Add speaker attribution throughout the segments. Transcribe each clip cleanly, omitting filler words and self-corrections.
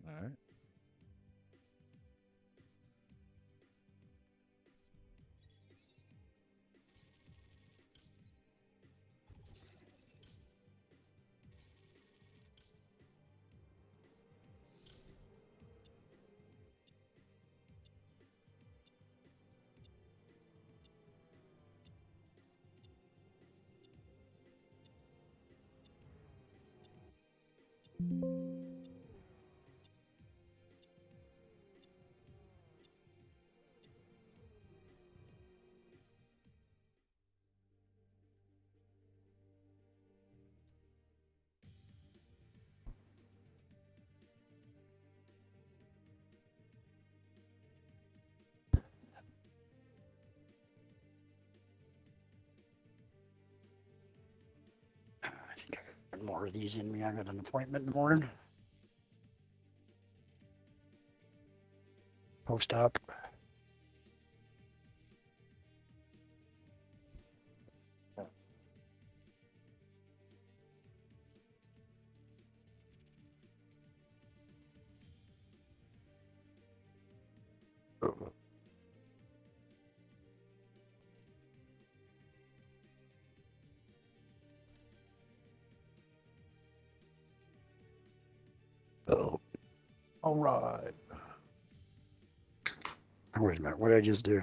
Speaker 1: All right.
Speaker 2: I think I got more of these in me. I got an appointment in the morning. Post op. Oh,
Speaker 1: All right.
Speaker 2: wait a minute. What did I just do?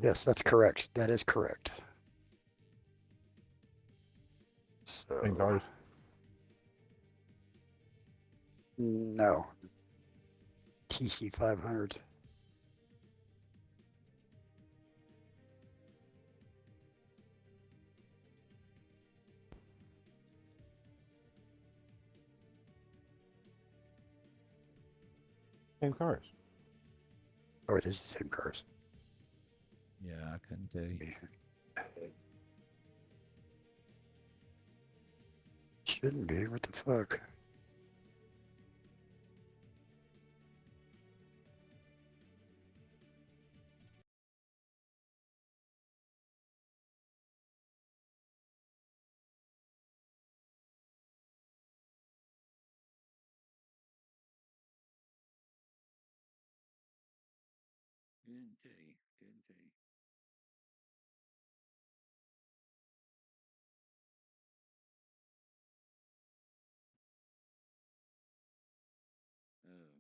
Speaker 2: Yes, that's correct. That is correct.
Speaker 1: Same
Speaker 2: So,
Speaker 1: cars.
Speaker 2: no. TC 500.
Speaker 1: Same cars.
Speaker 2: Oh, it is the same cars.
Speaker 1: Yeah, I couldn't tell you.
Speaker 2: Shouldn't be. What the fuck?
Speaker 1: Couldn't tell you. Couldn't tell you. Oh,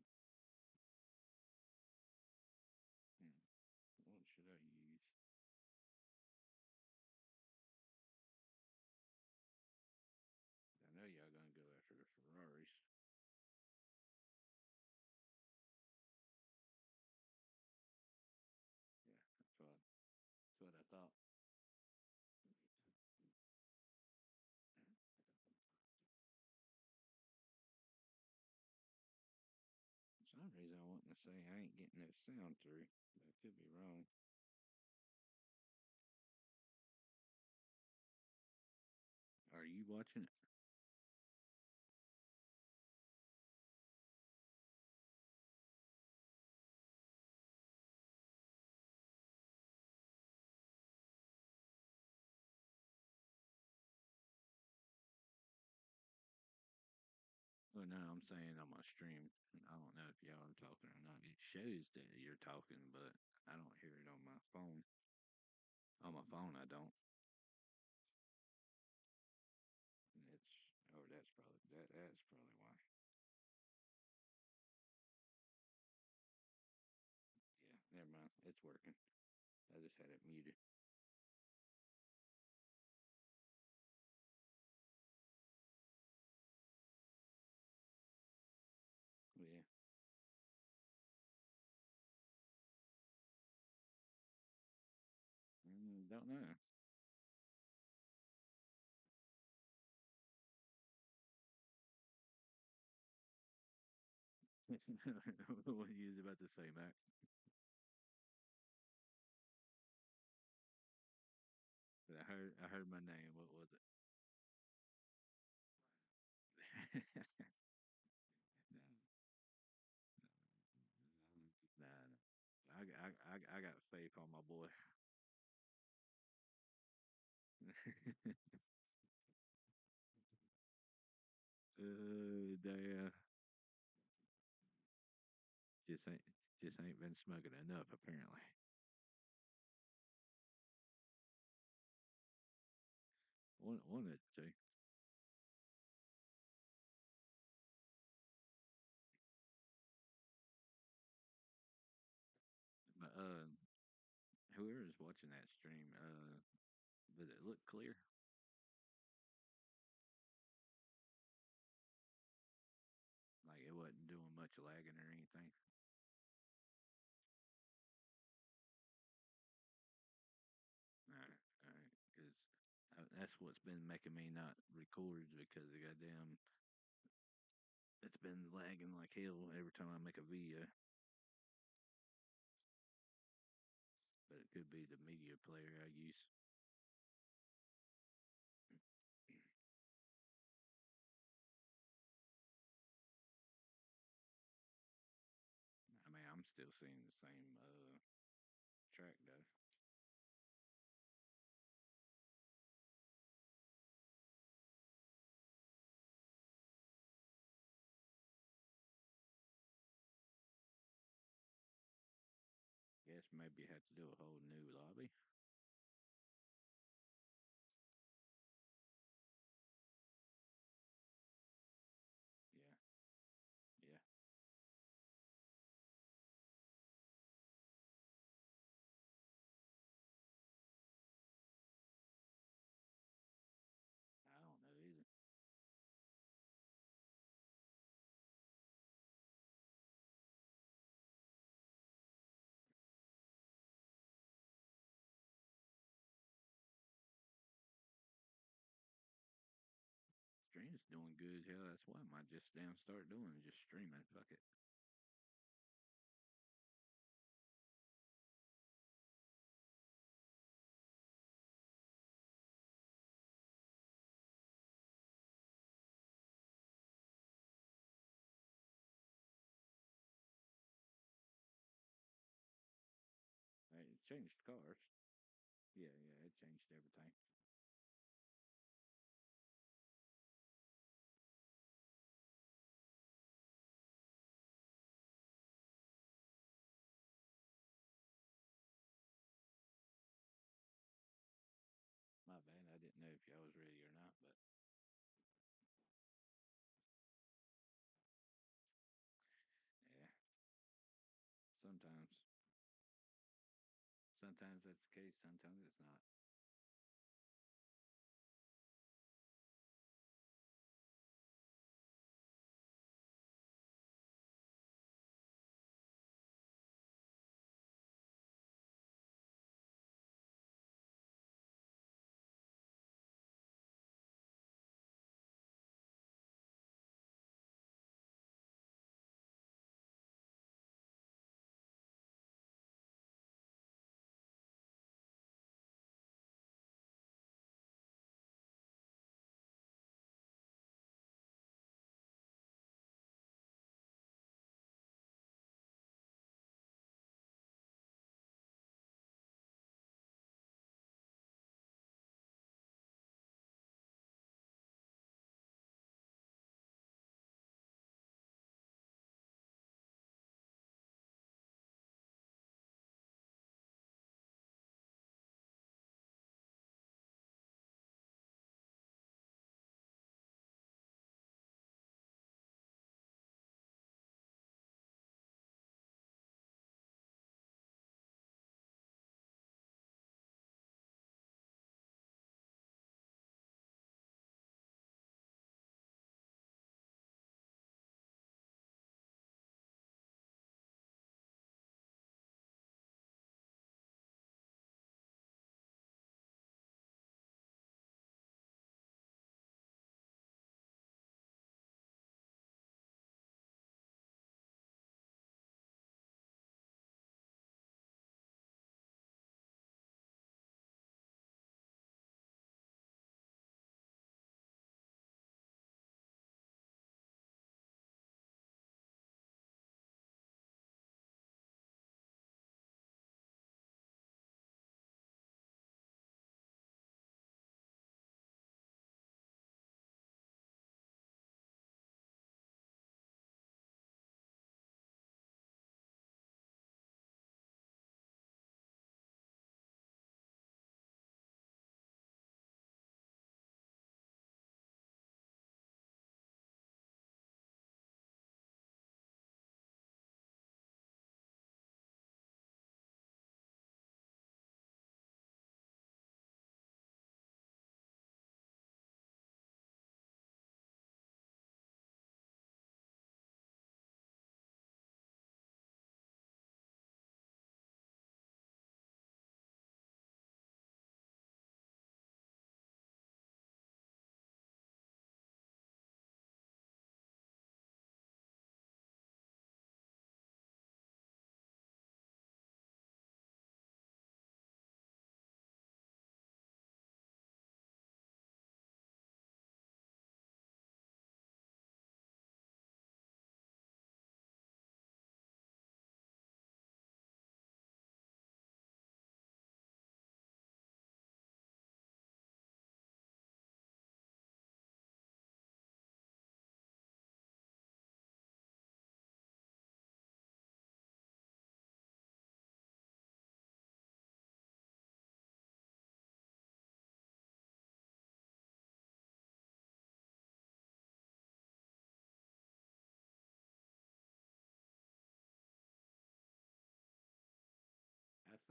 Speaker 1: hmm. What should I use? I know y'all gonna go after the Ferraris. Yeah, that's what I thought. For some reason, I want to say I ain't getting no sound through. That could be wrong. Are you watching it? Well, no, I'm saying on my stream. I don't know if y'all are talking or not. It shows that you're talking, but I don't hear it on my phone. On my phone, I don't. It's oh, that's probably why. Yeah, never mind. It's working. I just had it muted. Yeah, don't know. What you was about to say, Mac? I heard my name. What was it? Nah, nah. I got faith on my boy. Damn. just ain't just ain't been smoking enough apparently. One of the two. But whoever is watching that stream, did it look clear? Like it wasn't doing much lagging or anything? All right, because that's what's been making me not record because the goddamn it's been lagging like hell every time I make a video. But it could be the media player I use. I mean, I'm still seeing the same track though. Guess maybe you have to do a whole new lobby. Yeah, yeah. I don't know either. Stream's doing good. Hell, that's what I might just damn start doing. Just streaming. Fuck it. Hey, it changed cars. Yeah, yeah. It changed everything. My bad. I didn't know if y'all was ready or not, but yeah. Sometimes, sometimes that's the case. Sometimes it's not.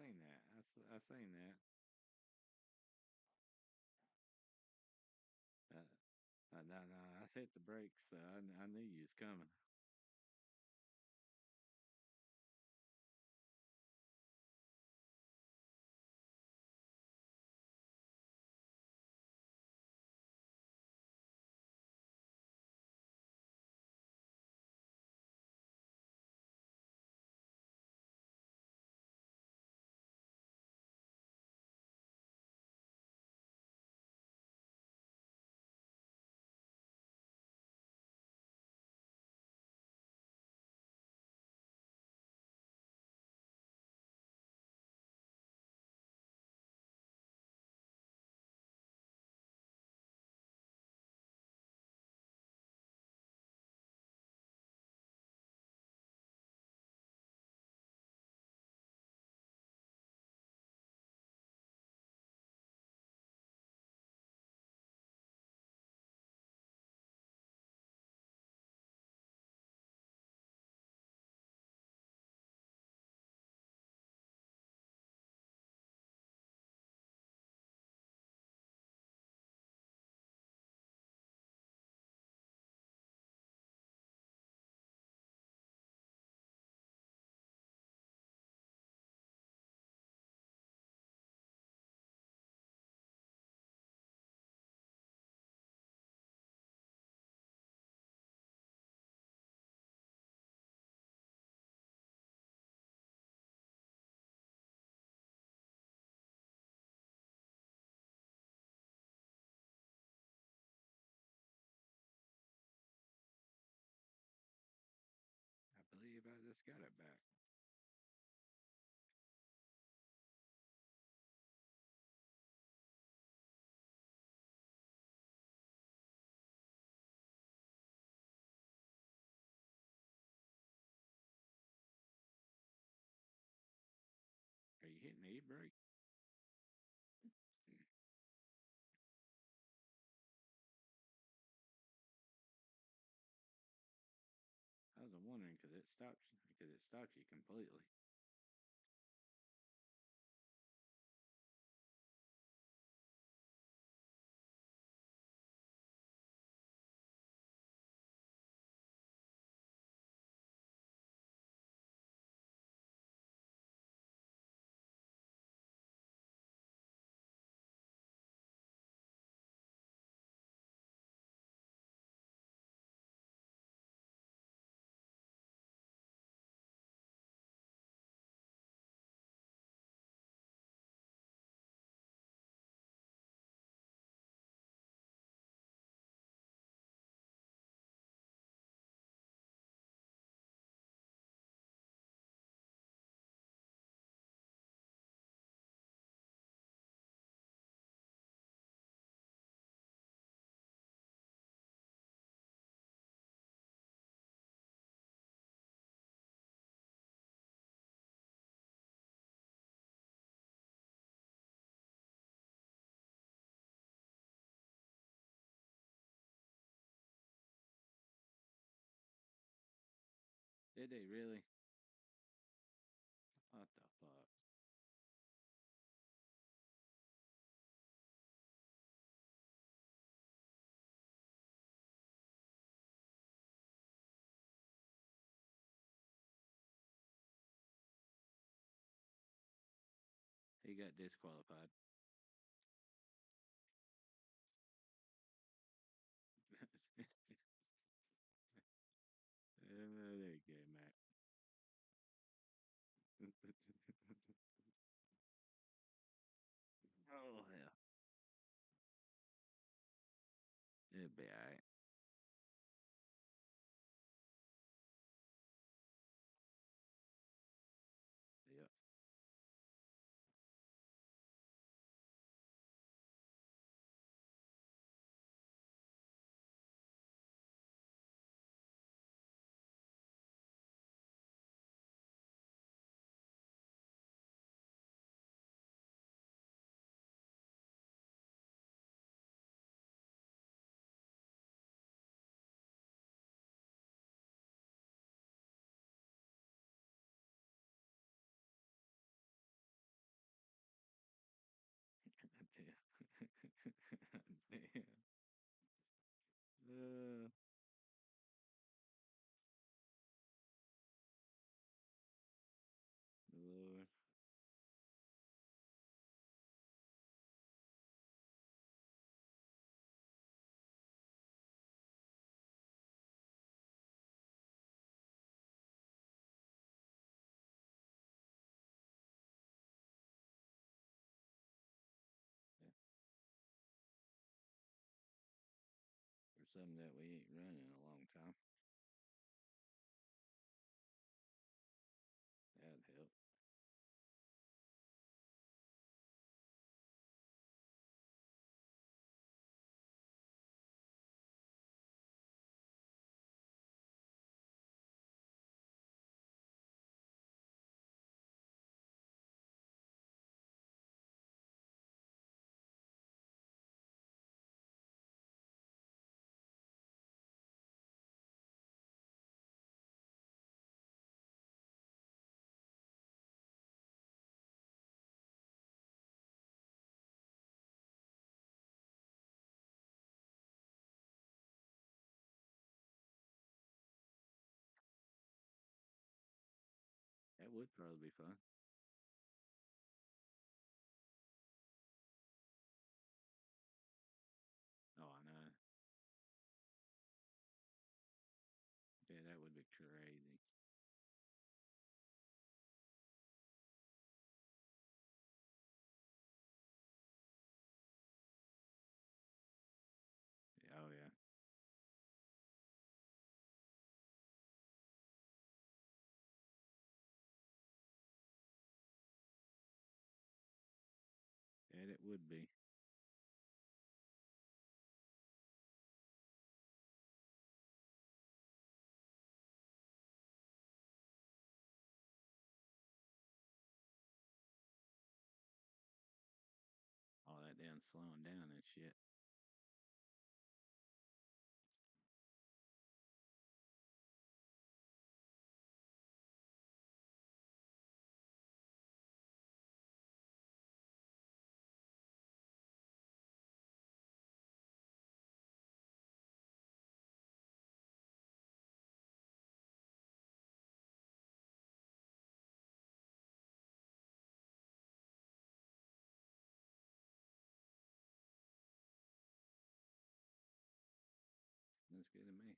Speaker 1: seen that. I seen that. No, no, I hit the brakes. I knew you was coming. I believe I just got it back. Are you hitting the e-brake? I was wondering because it stopped you completely. Did they really? What the fuck? He got disqualified. There you go, Matt. Oh hell, it'll be alright. Yep. some that we ain't run in a long time. That'd help. That would probably be fun. Oh, I know. Yeah, that would be crazy. Oh yeah. Yeah, it would be. All that damn slowing down and shit. That's good to me.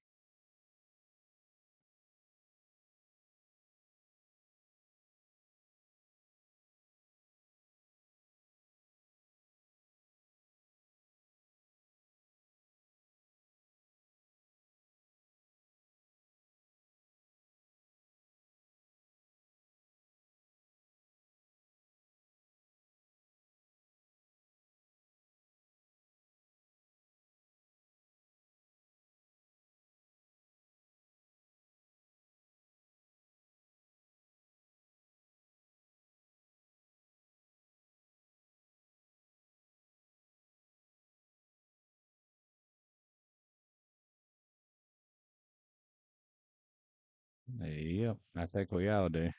Speaker 1: Yep, I think we all do.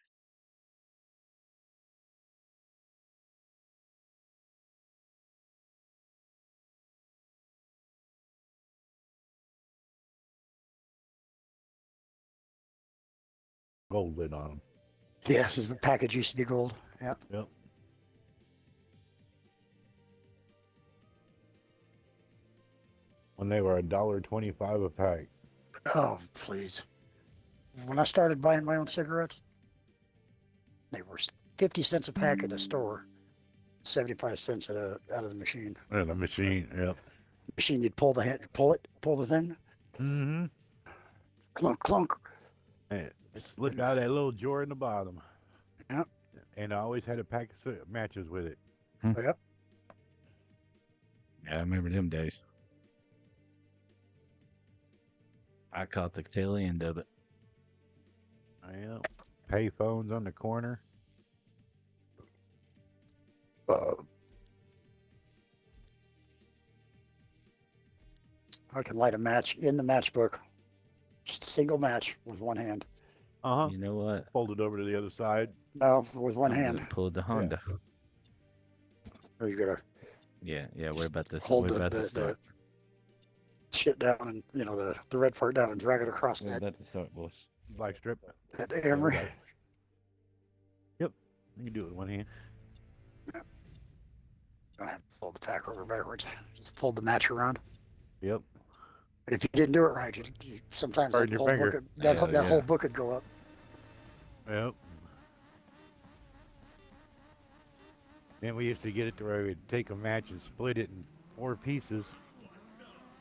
Speaker 3: Gold lid on them.
Speaker 2: Yes, the package used to be gold. Yeah.
Speaker 3: Yep. When they were $1.25 a pack.
Speaker 2: Oh, please. When I started buying my own cigarettes, they were 50 cents a pack at a store, 75 cents out of the machine.
Speaker 3: Yeah, the machine. Yep.
Speaker 2: Machine, you'd pull the hand, pull the thing,
Speaker 3: Mm-hmm.
Speaker 2: clunk, clunk.
Speaker 3: And it slip out of that little drawer in the bottom.
Speaker 2: Yep,
Speaker 3: And I always had a pack of matches with it.
Speaker 2: yep.
Speaker 1: Yeah, I remember them days. I caught the tail end of it.
Speaker 3: Yep. Pay phones on the corner.
Speaker 2: Uh, I could light a match in the matchbook, just a single match with one hand.
Speaker 3: Uh-huh.
Speaker 1: You know what?
Speaker 3: Fold it over to the other side.
Speaker 2: No, with one
Speaker 1: I'm
Speaker 2: hand.
Speaker 1: gonna pull the
Speaker 3: Yeah.
Speaker 1: Honda.
Speaker 2: Or you gotta
Speaker 1: Yeah, yeah. We're about to.
Speaker 2: hold
Speaker 1: We're about to
Speaker 2: the
Speaker 1: start.
Speaker 2: shit down and the red part down and drag it across
Speaker 1: We're about to start, boys.
Speaker 3: Black strip.
Speaker 2: that
Speaker 3: Yeah, we
Speaker 2: emery.
Speaker 3: got it. Yep. You can do it with one hand.
Speaker 2: Don't have to fold the pack over backwards. Just fold the match around.
Speaker 3: Yep.
Speaker 2: But if you didn't do it right, sometimes
Speaker 3: Burn
Speaker 2: that
Speaker 3: your
Speaker 2: whole book
Speaker 3: finger.
Speaker 2: that whole book would go up.
Speaker 3: Yep. Then we used to get it to where we'd take a match and split it in 4 pieces.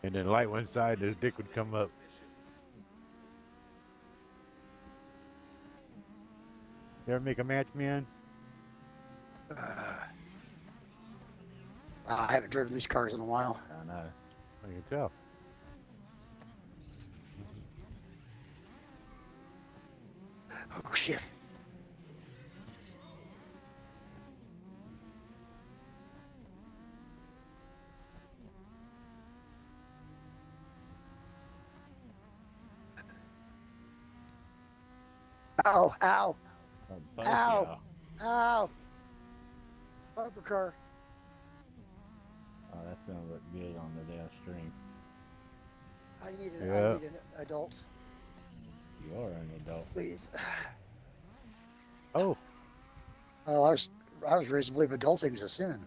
Speaker 3: And then light one side, and his dick would come up. You ever make a match, man?
Speaker 2: I haven't driven these cars in a while.
Speaker 1: I know.
Speaker 3: I can tell.
Speaker 2: Oh shit! Ow! Ow!
Speaker 1: Oh, fuck
Speaker 2: Ow!
Speaker 1: yeah.
Speaker 2: Ow! Bumper car.
Speaker 1: Oh, that's gonna look good on the downstream.
Speaker 2: I need
Speaker 3: Yeah.
Speaker 2: an adult,
Speaker 1: You are an adult.
Speaker 2: please.
Speaker 3: Oh,
Speaker 2: Oh, I was raised to believe adulting's a sin.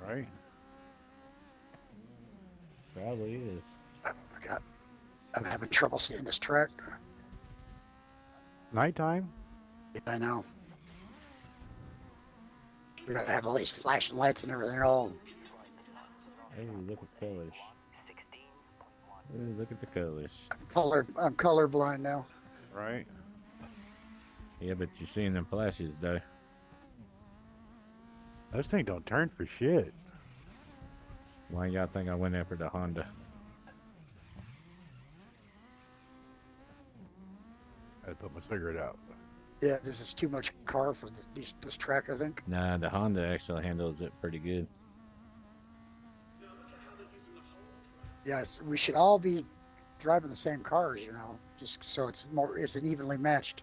Speaker 3: right.
Speaker 1: Probably is.
Speaker 2: Oh my god, I'm having trouble seeing this track.
Speaker 3: Nighttime.
Speaker 2: I know. We gotta have all these flashing lights and everything. All
Speaker 1: Hey, look at colors. Ooh, look at the colors.
Speaker 2: I'm colorblind now.
Speaker 3: Right.
Speaker 1: Yeah, but you're seeing them flashes though.
Speaker 3: Those things don't turn for shit.
Speaker 1: Why y'all think I went after the Honda?
Speaker 3: I put my cigarette out.
Speaker 2: Yeah, this is too much car for this track, I think.
Speaker 1: Nah, the Honda actually handles it pretty good.
Speaker 2: Yeah, we should all be driving the same cars, just so it's an evenly matched.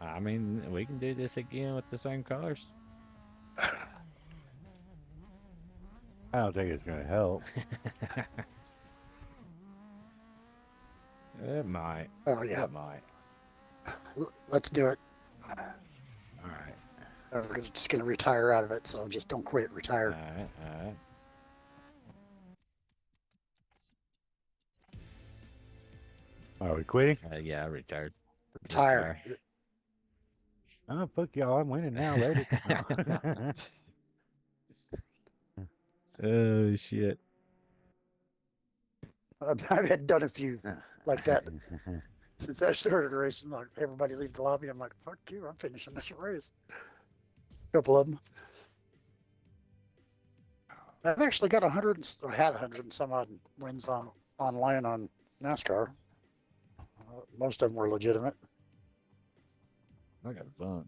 Speaker 1: I mean, we can do this again with the same cars.
Speaker 3: I don't think it's gonna help.
Speaker 1: It might.
Speaker 2: Oh yeah,
Speaker 1: It might.
Speaker 2: let's do it.
Speaker 1: All right.
Speaker 2: We're just gonna retire out of it, so just don't quit.
Speaker 1: All
Speaker 2: Retire.
Speaker 1: right. All right.
Speaker 3: Are we quitting?
Speaker 1: Yeah, I retired.
Speaker 2: Retire.
Speaker 3: Oh, fuck y'all. I'm winning now. Later.
Speaker 1: Oh shit.
Speaker 2: I've had done a few like that since I started racing. Like everybody leave the lobby. I'm like, fuck you. I'm finishing this race. A couple of them. I've actually got 100 or had 100 and some odd wins online on NASCAR. Most of them were legitimate.
Speaker 1: I got a bunch.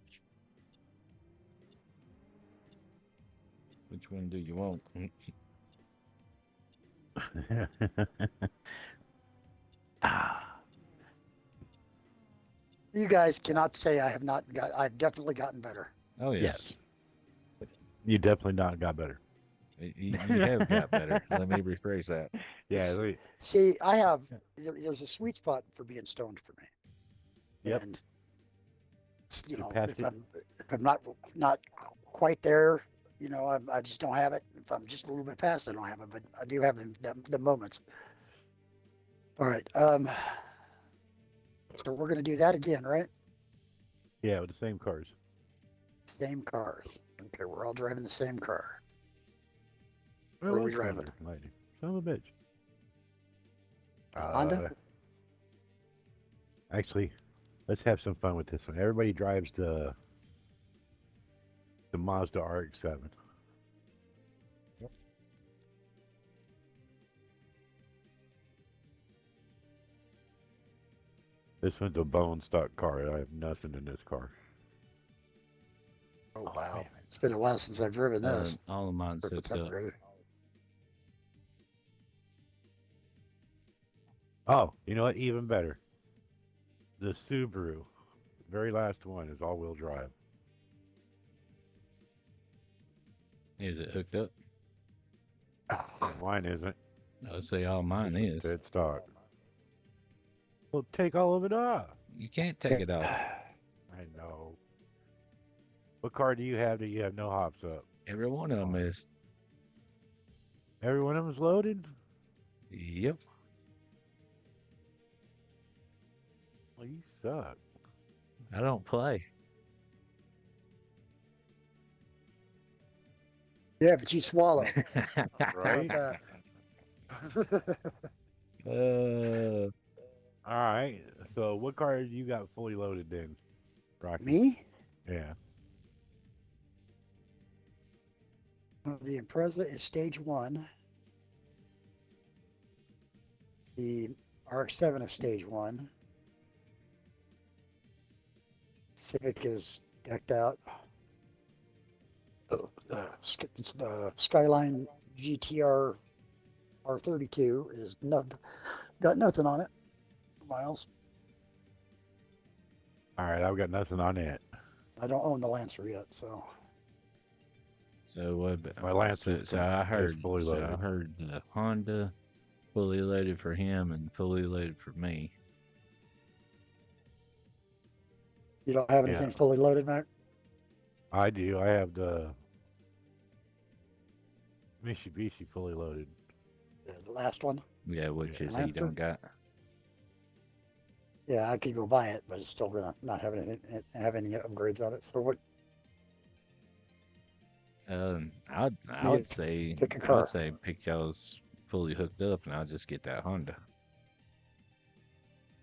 Speaker 1: Which one do you want?
Speaker 2: You guys cannot say I have not got. I've definitely gotten better.
Speaker 1: Oh yes.
Speaker 3: Yes. You definitely not got better.
Speaker 1: You have got better. Let me rephrase that.
Speaker 3: Yeah.
Speaker 2: See, I have. There's a sweet spot for being stoned for me.
Speaker 3: Yep.
Speaker 2: And
Speaker 3: You passed
Speaker 2: if
Speaker 3: it.
Speaker 2: I'm not quite there, I just don't have it. If I'm just a little bit past, I don't have it. But I do have the moments. All right. So we're gonna do that again, right?
Speaker 3: Yeah, with the same cars.
Speaker 2: Same cars. Okay, we're all driving the same car.
Speaker 3: Where
Speaker 2: Where are
Speaker 3: was
Speaker 2: we driving?
Speaker 3: Lightning? Son of a bitch.
Speaker 2: Honda?
Speaker 3: Actually, let's have some fun with this one. Everybody drives the Mazda RX-7.
Speaker 1: Yep.
Speaker 3: This one's a bone stock car. I have nothing in this car.
Speaker 2: Oh wow.
Speaker 3: Man.
Speaker 2: It's been a while since I've driven this.
Speaker 1: All of mine's
Speaker 2: If it's
Speaker 1: hooked up.
Speaker 2: upgraded.
Speaker 3: Oh, you know what? Even better. The Subaru, very last one, is all-wheel drive.
Speaker 1: Is it hooked up?
Speaker 3: Mine isn't.
Speaker 1: I'll say all mine
Speaker 3: This one's
Speaker 1: is.
Speaker 3: dead stock. Well, take all of it off.
Speaker 1: You can't take it off.
Speaker 3: I know. What car do you have that you have no hops up?
Speaker 1: Every one of them is.
Speaker 3: Every one of them's loaded?
Speaker 1: Yep.
Speaker 3: Well, you suck.
Speaker 1: I don't play.
Speaker 2: Yeah, but you swallow.
Speaker 3: Right?
Speaker 1: Uh,
Speaker 3: All right. So what car you got fully loaded then, Rocky?
Speaker 2: Me?
Speaker 3: Yeah.
Speaker 2: The Impreza is stage one. The RX-7 is stage one. Civic is decked out. The Skyline GTR R32 is got nothing on it. Miles.
Speaker 3: All right. I've got nothing on it.
Speaker 2: I don't own the Lancer yet, so
Speaker 1: so what?
Speaker 3: My Lance
Speaker 1: So I
Speaker 3: is
Speaker 1: heard.
Speaker 3: fully
Speaker 1: So I
Speaker 3: loaded.
Speaker 1: heard the Honda fully loaded for him and fully loaded for me.
Speaker 2: you don't have
Speaker 3: Yeah,
Speaker 2: anything fully loaded, Mac.
Speaker 3: I do. I have the Mitsubishi fully loaded.
Speaker 2: The last one,
Speaker 1: Yeah,
Speaker 3: Yeah.
Speaker 1: which is he
Speaker 2: Lancer.
Speaker 1: don't got.
Speaker 2: Yeah, I could go buy it, but it's still gonna not have any upgrades on it. So what?
Speaker 1: I
Speaker 2: You
Speaker 1: would say
Speaker 2: pick a
Speaker 1: I would
Speaker 2: car.
Speaker 1: say pick y'all's fully hooked up, and I'll just get that Honda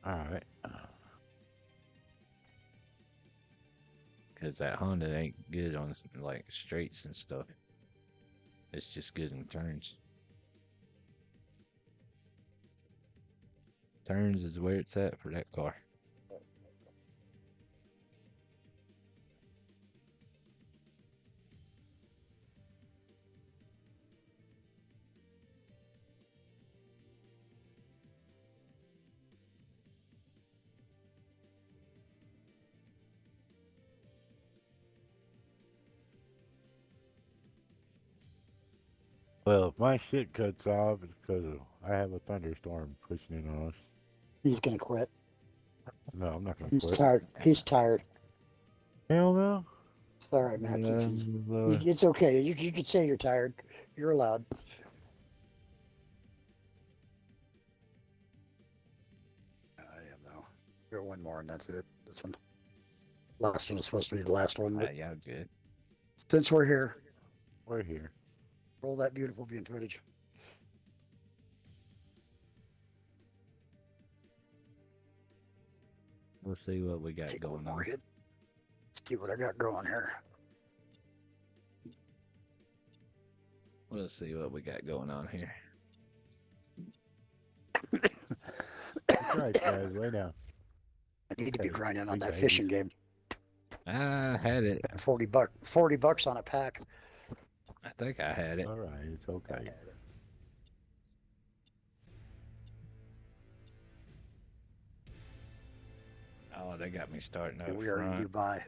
Speaker 3: All right.
Speaker 1: because that Honda ain't good on like straights and stuff. It's just good in turns. Turns is where it's at for that car.
Speaker 3: Well, if my shit cuts off, it's because I have a thunderstorm pushing in on us.
Speaker 2: He's gonna quit.
Speaker 3: No, I'm not gonna
Speaker 2: He's
Speaker 3: quit.
Speaker 2: tired. He's tired.
Speaker 3: Hell no.
Speaker 2: It's all right, Mac.
Speaker 1: Uh,
Speaker 2: It's okay. You can say you're tired. You're allowed. I am though. Got one more, and that's it. This one. Last one is supposed to be the last one, but
Speaker 1: y'all good.
Speaker 2: since we're here,
Speaker 3: We're here.
Speaker 2: roll that beautiful viewing footage.
Speaker 1: Let's see what we got
Speaker 2: Take one
Speaker 1: going
Speaker 2: more
Speaker 1: on.
Speaker 2: hit. See what I got going here.
Speaker 1: Let's see what we got going on here.
Speaker 3: That's right, guys. Lay down.
Speaker 2: I need to be grinding on
Speaker 3: Big
Speaker 2: that
Speaker 3: baby.
Speaker 2: fishing game.
Speaker 1: I had it.
Speaker 2: Spent $40 on a pack.
Speaker 1: I think I had it.
Speaker 3: All right, it's okay.
Speaker 1: Oh, they got me starting
Speaker 2: Okay,
Speaker 1: up
Speaker 2: we are in
Speaker 1: front.
Speaker 2: Dubai.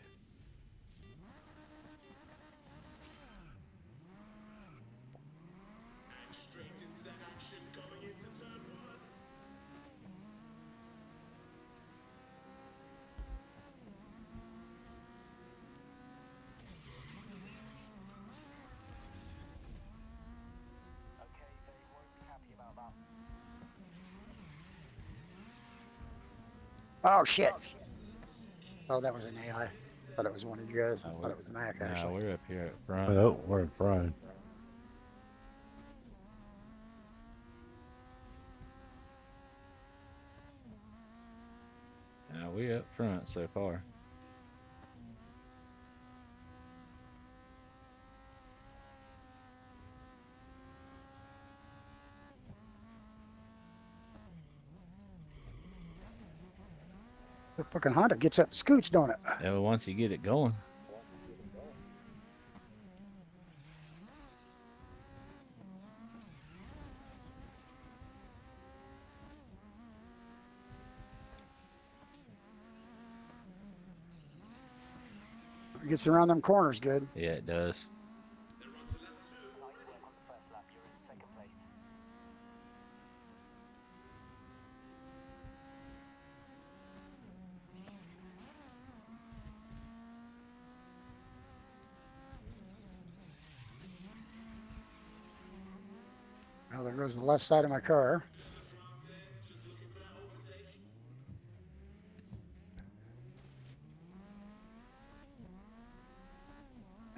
Speaker 2: Oh shit! Oh, that was an AI. Thought it was one of you guys.
Speaker 1: No,
Speaker 2: Thought it was Mac
Speaker 1: no,
Speaker 2: actually.
Speaker 1: we're up here up front.
Speaker 3: Oh, we're in front.
Speaker 1: No, we're up front so far.
Speaker 2: The fucking Honda gets up, scoots, don't it?
Speaker 1: Yeah, well, once you get it going,
Speaker 2: It gets around them corners good.
Speaker 1: yeah, it does.
Speaker 2: Now there goes the left side of my car.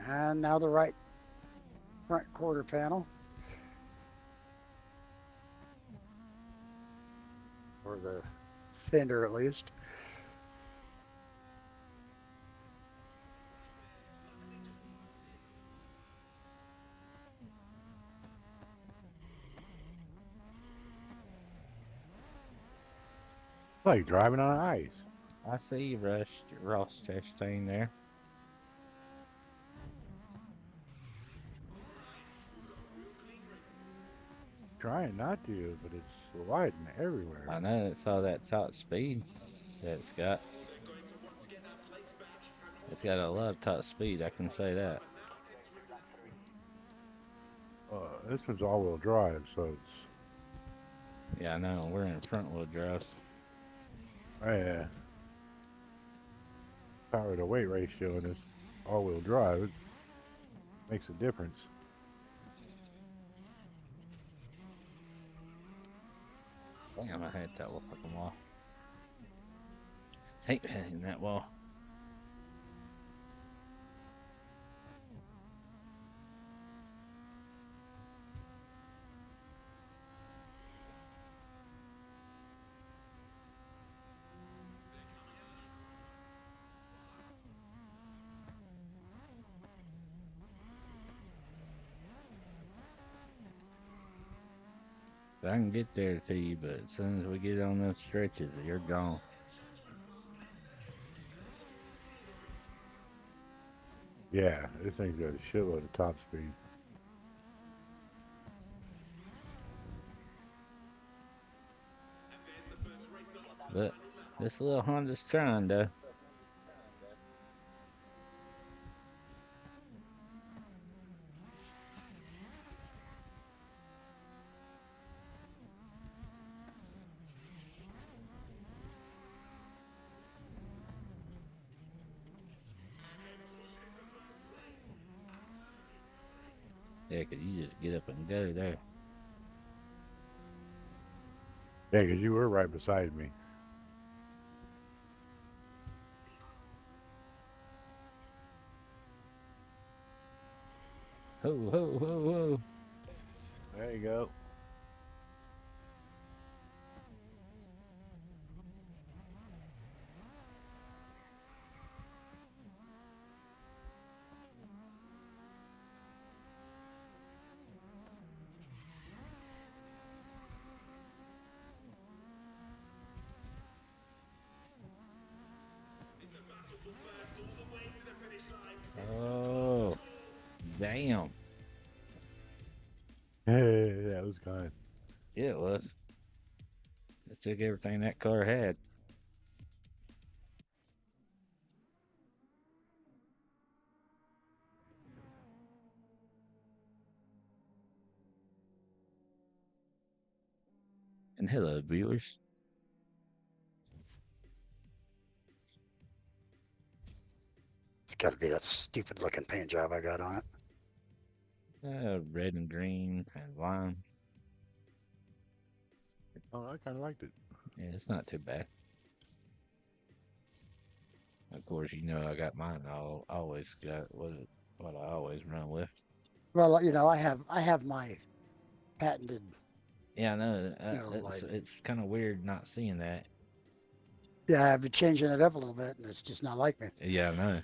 Speaker 2: And now the right front quarter panel. or the fender at least.
Speaker 3: Like driving on ice.
Speaker 1: I see Ross Chastain there.
Speaker 3: Trying not to, but it's sliding everywhere.
Speaker 1: I know it's all that top speed that it's got. It's got a lot of top speed, I can say that.
Speaker 3: This one's all-wheel drive, so it's
Speaker 1: Yeah, I know. We're in front wheel drive.
Speaker 3: yeah. Power to weight ratio in this all-wheel drive, it makes a difference.
Speaker 1: Damn, I hate that fucking wall. Hate hitting that wall. I can get there to you, but as soon as we get on those stretches, you're gone.
Speaker 3: Yeah, this thing's got a shitload of top speed.
Speaker 1: But this little Honda's trying, though. Yeah, 'cause you just get up and go there.
Speaker 3: Yeah, 'cause you were right beside me.
Speaker 1: Ho, ho, ho, ho.
Speaker 3: There you go.
Speaker 1: Oh, damn.
Speaker 3: Hey, that was kind.
Speaker 1: Yeah, it was. It took everything that car had. And hello, viewers.
Speaker 2: It's got to be that stupid looking paint job I got on it.
Speaker 1: Red and green and lime.
Speaker 3: Oh, I kind of liked it.
Speaker 1: Yeah, it's not too bad. Of course, you know I got mine. I always got what I always run with.
Speaker 2: Well, I have my patented,
Speaker 1: Yeah, I know.
Speaker 2: like,
Speaker 1: It's kind of weird not seeing that.
Speaker 2: yeah, I've been changing it up a little bit, and it's just not like me.
Speaker 1: Yeah, I know.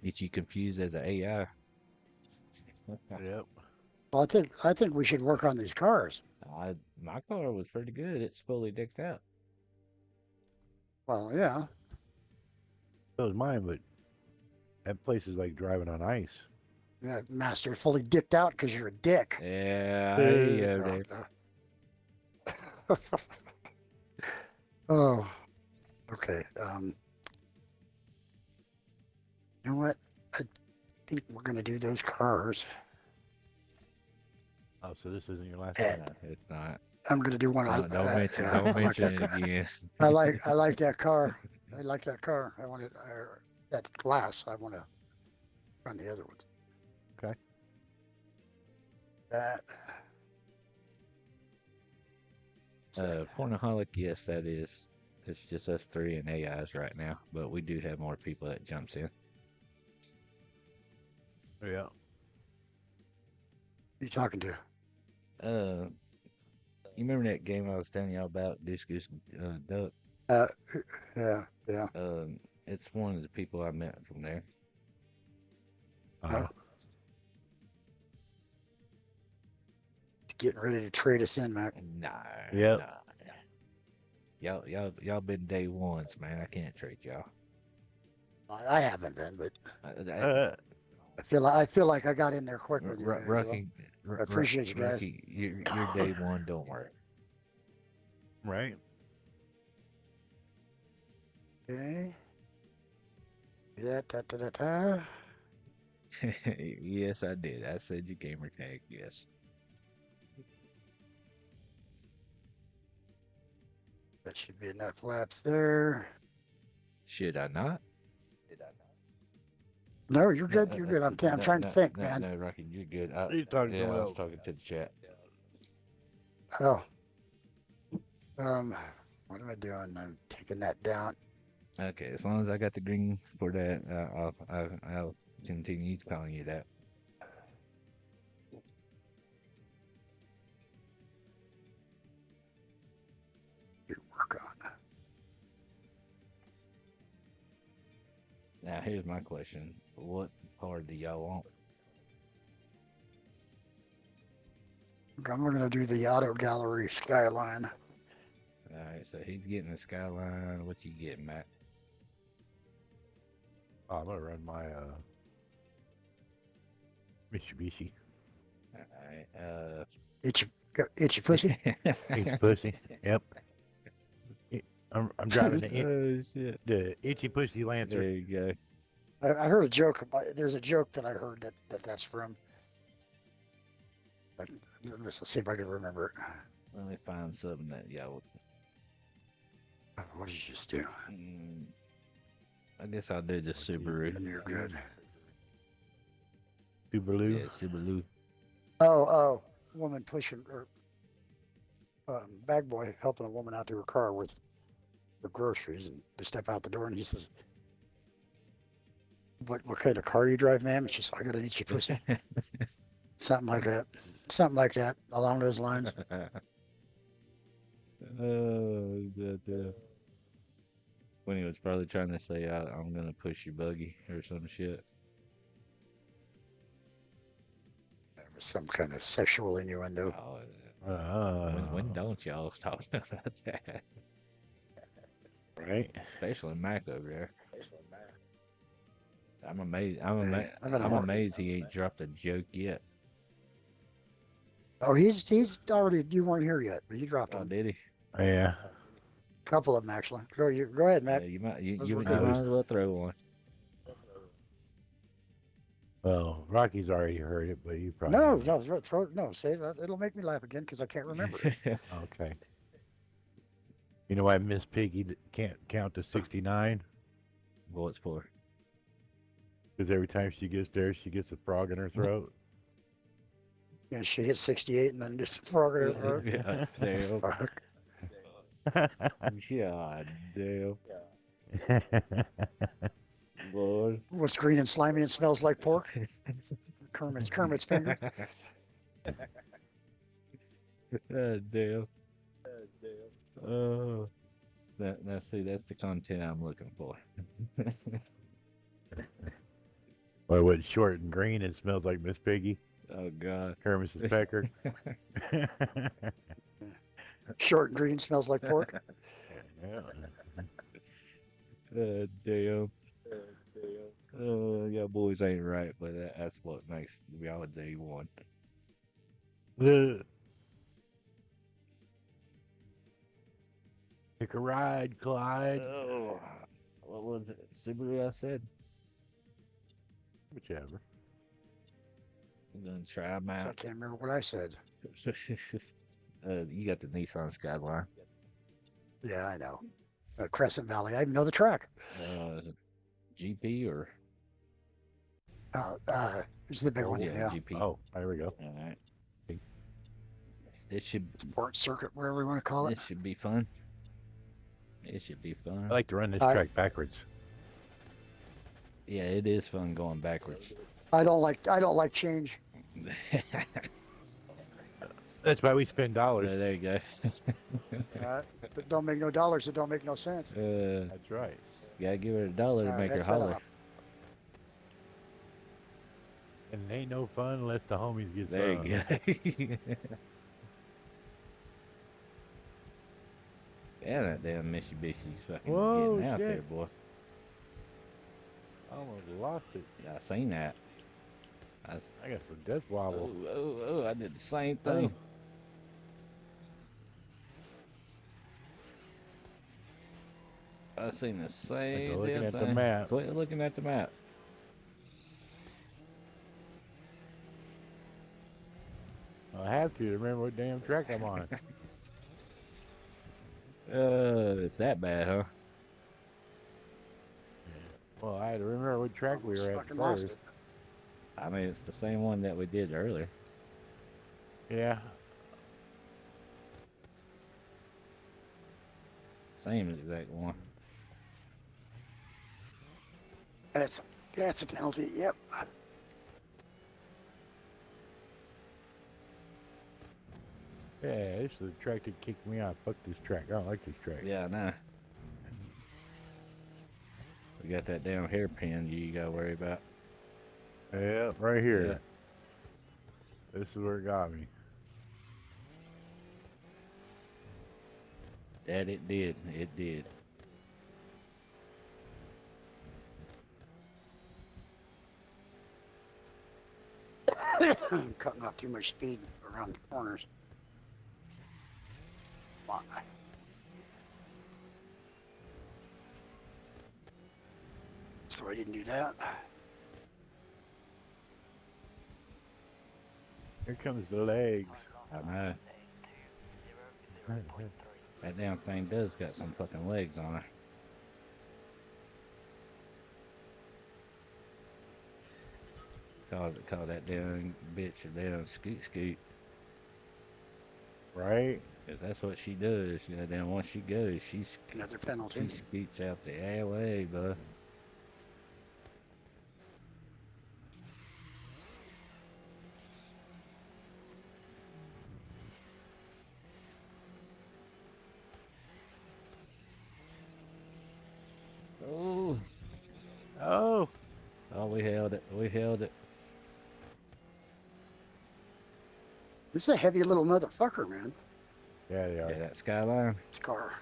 Speaker 1: Get you confused as an AI.
Speaker 3: Yep.
Speaker 2: Well, I think we should work on these cars.
Speaker 1: My car was pretty good. It's fully decked out.
Speaker 2: Well, yeah,
Speaker 3: So was mine, but that place is like driving on ice.
Speaker 2: yeah, Master, fully dicked out because you're a dick.
Speaker 1: Yeah, I hear you over there.
Speaker 2: Oh, okay. You know what? I think we're gonna do those cars,
Speaker 3: Oh, so this isn't your last one?
Speaker 2: and
Speaker 1: No, it's not.
Speaker 2: I'm gonna do one.
Speaker 1: Don't mention
Speaker 2: Yeah,
Speaker 1: don't
Speaker 2: I like
Speaker 1: mention
Speaker 2: that
Speaker 1: it
Speaker 2: car.
Speaker 1: again.
Speaker 2: I like that car. I like that car. I want it. That glass. I want to run the other ones.
Speaker 3: Okay.
Speaker 2: That.
Speaker 1: Pornaholic, yes, that is. It's just us three and AIs right now, but we do have more people that jumps in.
Speaker 3: Yeah.
Speaker 2: You talking to?
Speaker 1: Uh, You remember that game I was telling y'all about, Discus Duck?
Speaker 2: Uh, yeah, yeah.
Speaker 1: It's one of the people I met from there.
Speaker 3: Uh,
Speaker 2: Oh, getting ready to trade us in, Mac.
Speaker 1: Nah,
Speaker 3: yep.
Speaker 1: nah. Y'all been day ones, man. I can't trade y'all.
Speaker 2: I haven't been, but
Speaker 1: That
Speaker 3: Uh,
Speaker 2: I feel like I got in there quick with you guys. Though.
Speaker 1: Rocky,
Speaker 2: I appreciate you guys.
Speaker 1: Rocky, your day one don't work.
Speaker 3: right.
Speaker 2: Okay. Da, da, da, da, da.
Speaker 1: Yes, I did. I said your gamer tag. Yes.
Speaker 2: That should be enough laps there.
Speaker 1: Should I not?
Speaker 2: No, you're
Speaker 1: No,
Speaker 2: good. You're good. I'm trying to think, man.
Speaker 1: no, Rocky, you're good.
Speaker 3: He's talking to
Speaker 1: Yeah, I was
Speaker 3: Will.
Speaker 1: talking to the chat.
Speaker 2: Oh, um, what am I doing? I'm taking that down.
Speaker 1: Okay, as long as I got the green for that, I'll continue calling you that.
Speaker 2: You work on.
Speaker 1: Now, here's my question: what car do y'all want?
Speaker 2: I'm gonna do the auto gallery skyline.
Speaker 1: All right, so he's getting the Skyline. What you getting, Matt?
Speaker 3: Oh, I'm gonna run my Mitsubishi.
Speaker 1: All right.
Speaker 2: Itchy pussy.
Speaker 3: Itchy pussy. Yep. I'm driving
Speaker 1: Oh shit!
Speaker 3: the itchy pussy
Speaker 1: There
Speaker 3: Lancer.
Speaker 1: you go.
Speaker 2: I heard a joke about. There's a joke that I heard that's from. But let's see if I can remember it.
Speaker 1: Let me find something that y'all.
Speaker 2: What did you just do?
Speaker 1: Mm, I guess I'll do the Subaru.
Speaker 2: And you're good.
Speaker 3: Subaru.
Speaker 1: Yeah, Subaru.
Speaker 2: Oh, woman pushing or bag boy helping a woman out to her car with her groceries, and they step out the door, and he says, "What kind of car you drive, ma'am?" And she says, "I got an itchy pussy." Something like that. Something like that along those lines.
Speaker 1: Oh, when he was probably trying to say, I'm gonna push your buggy or some shit.
Speaker 2: There was some kind of sexual innuendo.
Speaker 1: Oh, when
Speaker 3: Uh,
Speaker 1: don't y'all talk about that?
Speaker 3: right.
Speaker 1: Especially Mac over there. I'm amazed.
Speaker 2: Hey, I'm gonna
Speaker 1: I'm amazed he ain't dropped a joke yet.
Speaker 2: Oh, he's already. You weren't here yet, but he dropped
Speaker 1: Oh,
Speaker 2: one.
Speaker 1: did he?
Speaker 3: Yeah.
Speaker 2: A couple of them actually. Go ahead,
Speaker 1: Yeah,
Speaker 2: Mac. Those were
Speaker 1: you
Speaker 2: good
Speaker 3: Uh,
Speaker 1: might
Speaker 2: ones.
Speaker 1: as well throw one.
Speaker 3: well, Rocky's already heard it, but you probably
Speaker 2: No,
Speaker 3: haven't.
Speaker 2: no, no. Say that. It'll make me laugh again because I can't remember it.
Speaker 3: Okay. You know why Miss Piggy can't count to 69?
Speaker 1: What's for?
Speaker 3: Because every time she gets there, she gets a frog in her throat.
Speaker 2: Yeah, she hit 68 and then just frog in her throat.
Speaker 1: Yeah, damn.
Speaker 2: Fuck.
Speaker 1: Yeah, damn. Lord.
Speaker 2: What's green and slimy and smells like pork? Kermit's finger.
Speaker 1: Damn. Oh, now see, that's the content I'm looking for.
Speaker 3: Or what's short and green and smells like Miss Piggy?
Speaker 1: Oh God.
Speaker 3: Kermit's Pecker.
Speaker 2: Short and green smells like pork.
Speaker 3: Yeah.
Speaker 1: Damn. Yeah, boys ain't right, but that's what makes y'all day one.
Speaker 3: The Take a ride, Clyde.
Speaker 1: Oh, what was it? Subaru, I said.
Speaker 3: Whichever.
Speaker 1: I'm gonna try them
Speaker 2: I
Speaker 1: out.
Speaker 2: can't remember what I said.
Speaker 1: You got the Nissan Skyline.
Speaker 2: Yeah, I know. Crescent Valley. I even know the track.
Speaker 1: GP or
Speaker 2: It's the big one.
Speaker 1: yeah,
Speaker 2: Yeah,
Speaker 1: GP.
Speaker 3: Oh, there we go.
Speaker 1: All right. It should
Speaker 2: sports circuit, whatever you want to call it.
Speaker 1: This should be fun. It should be fun.
Speaker 3: I like to run this
Speaker 2: I-
Speaker 3: track backwards.
Speaker 1: Yeah, it is fun going backwards.
Speaker 2: I don't like change.
Speaker 3: That's why we spend dollars.
Speaker 1: There you go.
Speaker 2: That don't make no dollars. It don't make no sense.
Speaker 3: That's right.
Speaker 1: Gotta give her $1
Speaker 2: All
Speaker 1: to
Speaker 2: right,
Speaker 1: make her
Speaker 2: X that
Speaker 1: holler.
Speaker 2: off.
Speaker 3: And it ain't no fun unless the homies get
Speaker 1: There
Speaker 3: some.
Speaker 1: you go. Yeah, that damn Mitsubishi's fucking
Speaker 3: Whoa,
Speaker 1: getting out there,
Speaker 3: shit.
Speaker 1: boy.
Speaker 3: I almost lost it.
Speaker 1: I seen that. I,
Speaker 3: I got some death wobble.
Speaker 1: I did the same
Speaker 3: Oh,
Speaker 1: thing. I seen the
Speaker 3: I
Speaker 1: same
Speaker 3: go looking
Speaker 1: damn
Speaker 3: at the
Speaker 1: thing.
Speaker 3: map.
Speaker 1: Quit looking at the map.
Speaker 3: I have to remember what damn track I'm on.
Speaker 1: It's that bad, huh?
Speaker 3: Well, I had to remember what track we
Speaker 2: Almost
Speaker 3: were at
Speaker 2: fucking lost
Speaker 3: first.
Speaker 2: it.
Speaker 1: I mean, it's the same one that we did earlier.
Speaker 3: Yeah.
Speaker 1: Same exact one.
Speaker 2: That's a penalty. Yep.
Speaker 3: Yeah, this is the track that kicked me out. Fuck this track. I don't like this track.
Speaker 1: Yeah, I know. We got that damn hairpin you gotta worry about.
Speaker 3: Yeah, right here. This is where it got me.
Speaker 1: That it did. It did.
Speaker 2: I'm cutting off too much speed around the corners. Come on. So I didn't do that.
Speaker 3: Here comes the legs.
Speaker 1: I know. That damn thing does got some fucking legs on her. Call that damn bitch a damn scoot scoot.
Speaker 3: Right?
Speaker 1: Cause that's what she does. You know, then once she goes,
Speaker 2: Another
Speaker 1: she
Speaker 2: penalty.
Speaker 1: scoots out the alley, bud. Oh,
Speaker 3: Oh,
Speaker 1: oh, we held it. We held it.
Speaker 2: This is a heavy little motherfucker, man.
Speaker 3: yeah, they are.
Speaker 1: Yeah, that skyline.
Speaker 2: This car.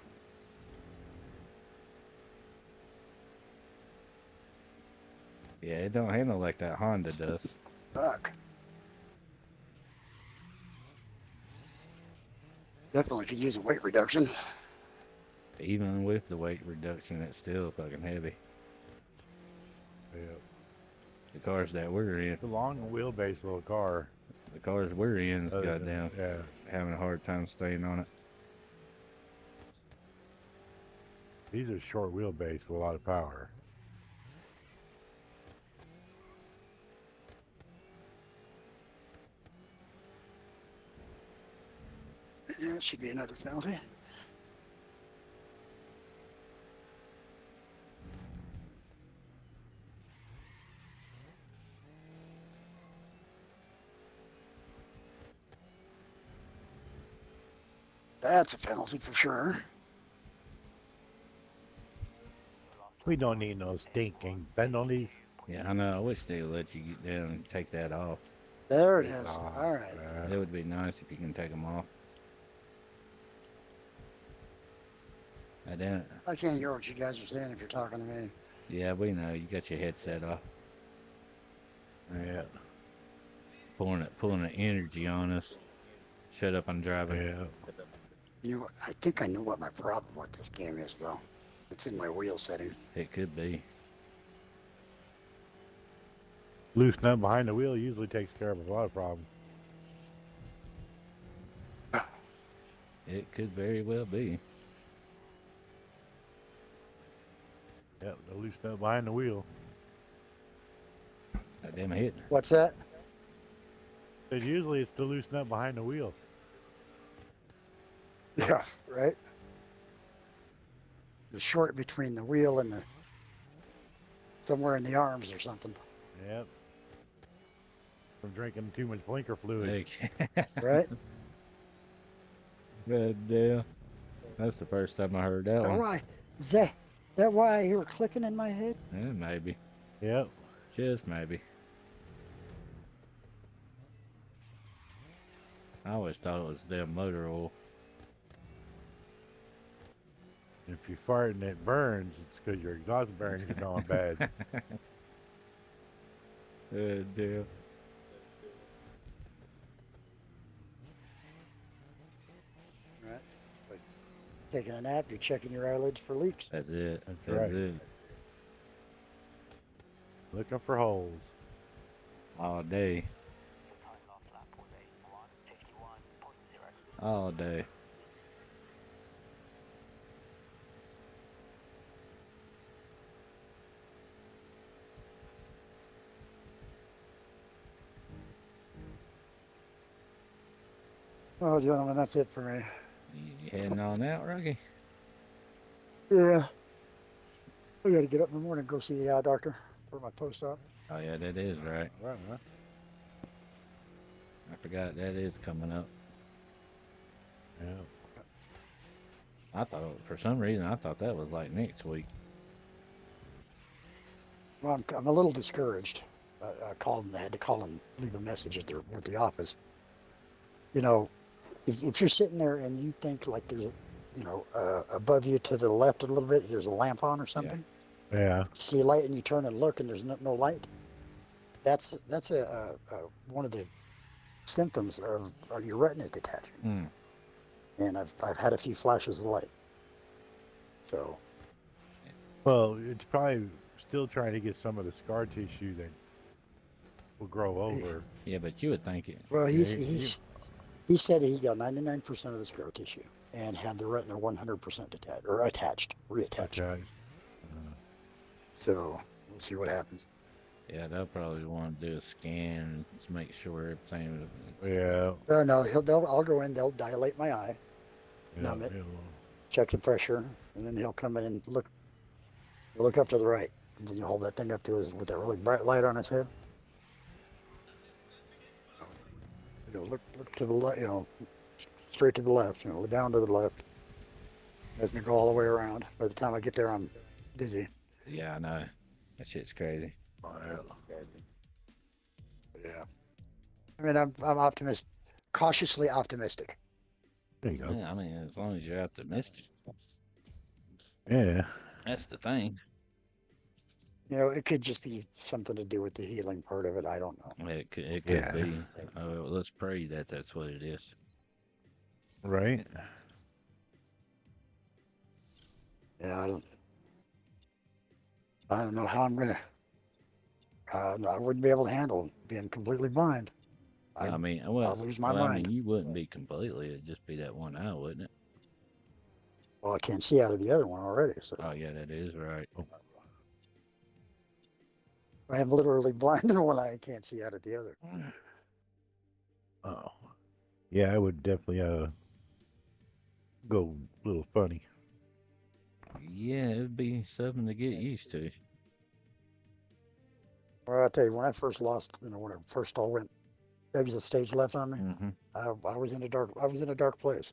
Speaker 1: Yeah, it don't handle like that Honda does.
Speaker 2: Fuck. Definitely could use a weight reduction.
Speaker 1: Even with the weight reduction, it's still fucking heavy.
Speaker 3: Yeah.
Speaker 1: The cars that we're in,
Speaker 3: It's a long wheelbase little car.
Speaker 1: the cars we're in, is
Speaker 3: Other than-
Speaker 1: goddamn
Speaker 3: Yeah.
Speaker 1: having a hard time staying on it.
Speaker 3: These are short wheelbase with a lot of power.
Speaker 2: Yeah, it should be another penalty. That's a penalty for sure.
Speaker 3: We don't need no stinking penalties.
Speaker 1: Yeah, I know. I wish they would let you get down and take that off.
Speaker 2: There it is.
Speaker 3: Ah,
Speaker 2: All right.
Speaker 1: It would be nice if you can take them off. I didn't.
Speaker 2: I can't hear what you guys are saying if you're talking to me.
Speaker 1: Yeah, we know. You got your headset off.
Speaker 3: Yeah.
Speaker 1: Pulling the energy on us. Shut up, I'm driving.
Speaker 3: Yeah.
Speaker 2: You know, I think I know what my problem with this game is, though. It's in my wheel setting.
Speaker 1: It could be.
Speaker 3: Loose nut behind the wheel usually takes care of a lot of problems.
Speaker 1: It could very well be.
Speaker 3: Yep, the loose nut behind the wheel.
Speaker 1: That damn hit.
Speaker 2: What's that?
Speaker 3: Because usually it's the loose nut behind the wheel.
Speaker 2: Yeah, right? The short between the wheel and the somewhere in the arms or something.
Speaker 3: Yep. From drinking too much blinker fluid.
Speaker 1: Hey.
Speaker 2: Right?
Speaker 1: Good deal. That's the first time I heard that
Speaker 2: All
Speaker 1: one.
Speaker 2: right. Is that why I hear clicking in my head?
Speaker 1: Yeah, maybe.
Speaker 3: Yep.
Speaker 1: Just maybe. I always thought it was damn motor oil.
Speaker 3: If you fart and it burns, it's because your exhaust bearings are going bad.
Speaker 1: Good deal.
Speaker 2: Right. Like taking a nap, you're checking your eyelids for leaks.
Speaker 1: That's it.
Speaker 3: That's
Speaker 1: That's
Speaker 3: right.
Speaker 1: it.
Speaker 3: Looking for holes.
Speaker 1: All day. All day.
Speaker 2: Oh, gentlemen, that's it for me.
Speaker 1: You heading on out, Rocky?
Speaker 2: Yeah. I got to get up in the morning and go see the eye doctor for my post-op.
Speaker 1: Oh yeah, that is right.
Speaker 3: Right, huh?
Speaker 1: I forgot that is coming up.
Speaker 3: Yeah.
Speaker 1: I thought for some reason I thought that was like next week.
Speaker 2: Well, I'm a little discouraged. I called them. I had to call and leave a message at the office. You know, if you're sitting there and you think like there's, above you to the left a little bit, there's a lamp on or
Speaker 1: Yeah.
Speaker 2: something.
Speaker 3: Yeah.
Speaker 2: You see a light and you turn and look and there's no light. That's one of the symptoms of your retina detaching.
Speaker 1: Mm.
Speaker 2: And I've had a few flashes of light. So
Speaker 3: Well, it's probably still trying to get some of the scar tissue that will grow
Speaker 2: he,
Speaker 3: over.
Speaker 1: Yeah, but you would think it.
Speaker 2: well,
Speaker 3: Yeah.
Speaker 2: he said he got 99% of the scleral tissue and had the retina 100% detached or reattached.
Speaker 3: Attached. Uh,
Speaker 2: So we'll see what happens.
Speaker 1: Yeah, they'll probably want to do a scan to make sure everything.
Speaker 3: yeah.
Speaker 2: No, I'll go in. They'll dilate my eye,
Speaker 3: Yeah.
Speaker 2: numb it,
Speaker 3: Yeah.
Speaker 2: check the pressure, and then he'll come in and look up to the right. And then you hold that thing up to his with that really bright light on his head. Look to the left. Straight to the left. Look down to the left. As me go all the way around. By the time I get there, I'm dizzy.
Speaker 1: Yeah, I know. That shit's crazy.
Speaker 3: Well,
Speaker 2: Yeah. I mean, I'm cautiously optimistic.
Speaker 3: there you go.
Speaker 1: Yeah, I mean, as long as you're optimistic,
Speaker 3: Yeah.
Speaker 1: that's the thing.
Speaker 2: It could just be something to do with the healing part of it. I don't know.
Speaker 1: It could
Speaker 3: Yeah.
Speaker 1: be. Let's pray that that's what it is.
Speaker 3: Right.
Speaker 2: Yeah, I don't know how I'm gonna. I wouldn't be able to handle being completely blind.
Speaker 1: Yeah, I mean,
Speaker 2: I'll lose my
Speaker 1: I mean,
Speaker 2: mind.
Speaker 1: you wouldn't be completely. It'd just be that one eye, wouldn't it?
Speaker 2: Well, I can't see out of the other one already, so
Speaker 1: Oh yeah, that is right.
Speaker 3: Oh.
Speaker 2: I am literally blind in one eye and can't see out of the other.
Speaker 1: Mm.
Speaker 3: Oh. Yeah, I would definitely go a little funny.
Speaker 1: Yeah, it'd be something to get used to.
Speaker 2: Well, I tell you, when I first lost, when I first all went exit stage left on me,
Speaker 1: Mm-hmm.
Speaker 2: I was in a dark. I was in a dark place.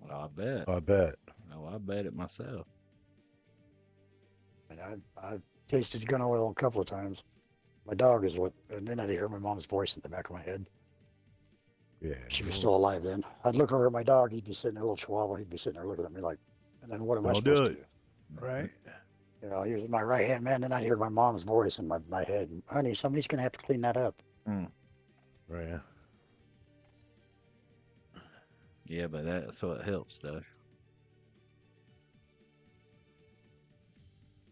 Speaker 1: Well, I bet.
Speaker 3: I bet.
Speaker 1: Oh, I bet it myself.
Speaker 2: And I tasted gun oil a couple of times. My dog is what, and then I'd hear my mom's voice in the back of my head.
Speaker 3: Yeah.
Speaker 2: She was still alive then. I'd look over at my dog. He'd be sitting there, a little chihuahua. He'd be sitting there looking at me like, and then what am I
Speaker 3: Don't do
Speaker 2: supposed to
Speaker 3: it.
Speaker 2: do?
Speaker 3: Right.
Speaker 2: He was my right hand man. Then I'd hear my mom's voice in my head. Honey, somebody's going to have to clean that up.
Speaker 1: Mm.
Speaker 3: Right.
Speaker 1: Yeah, but that's what helps, though.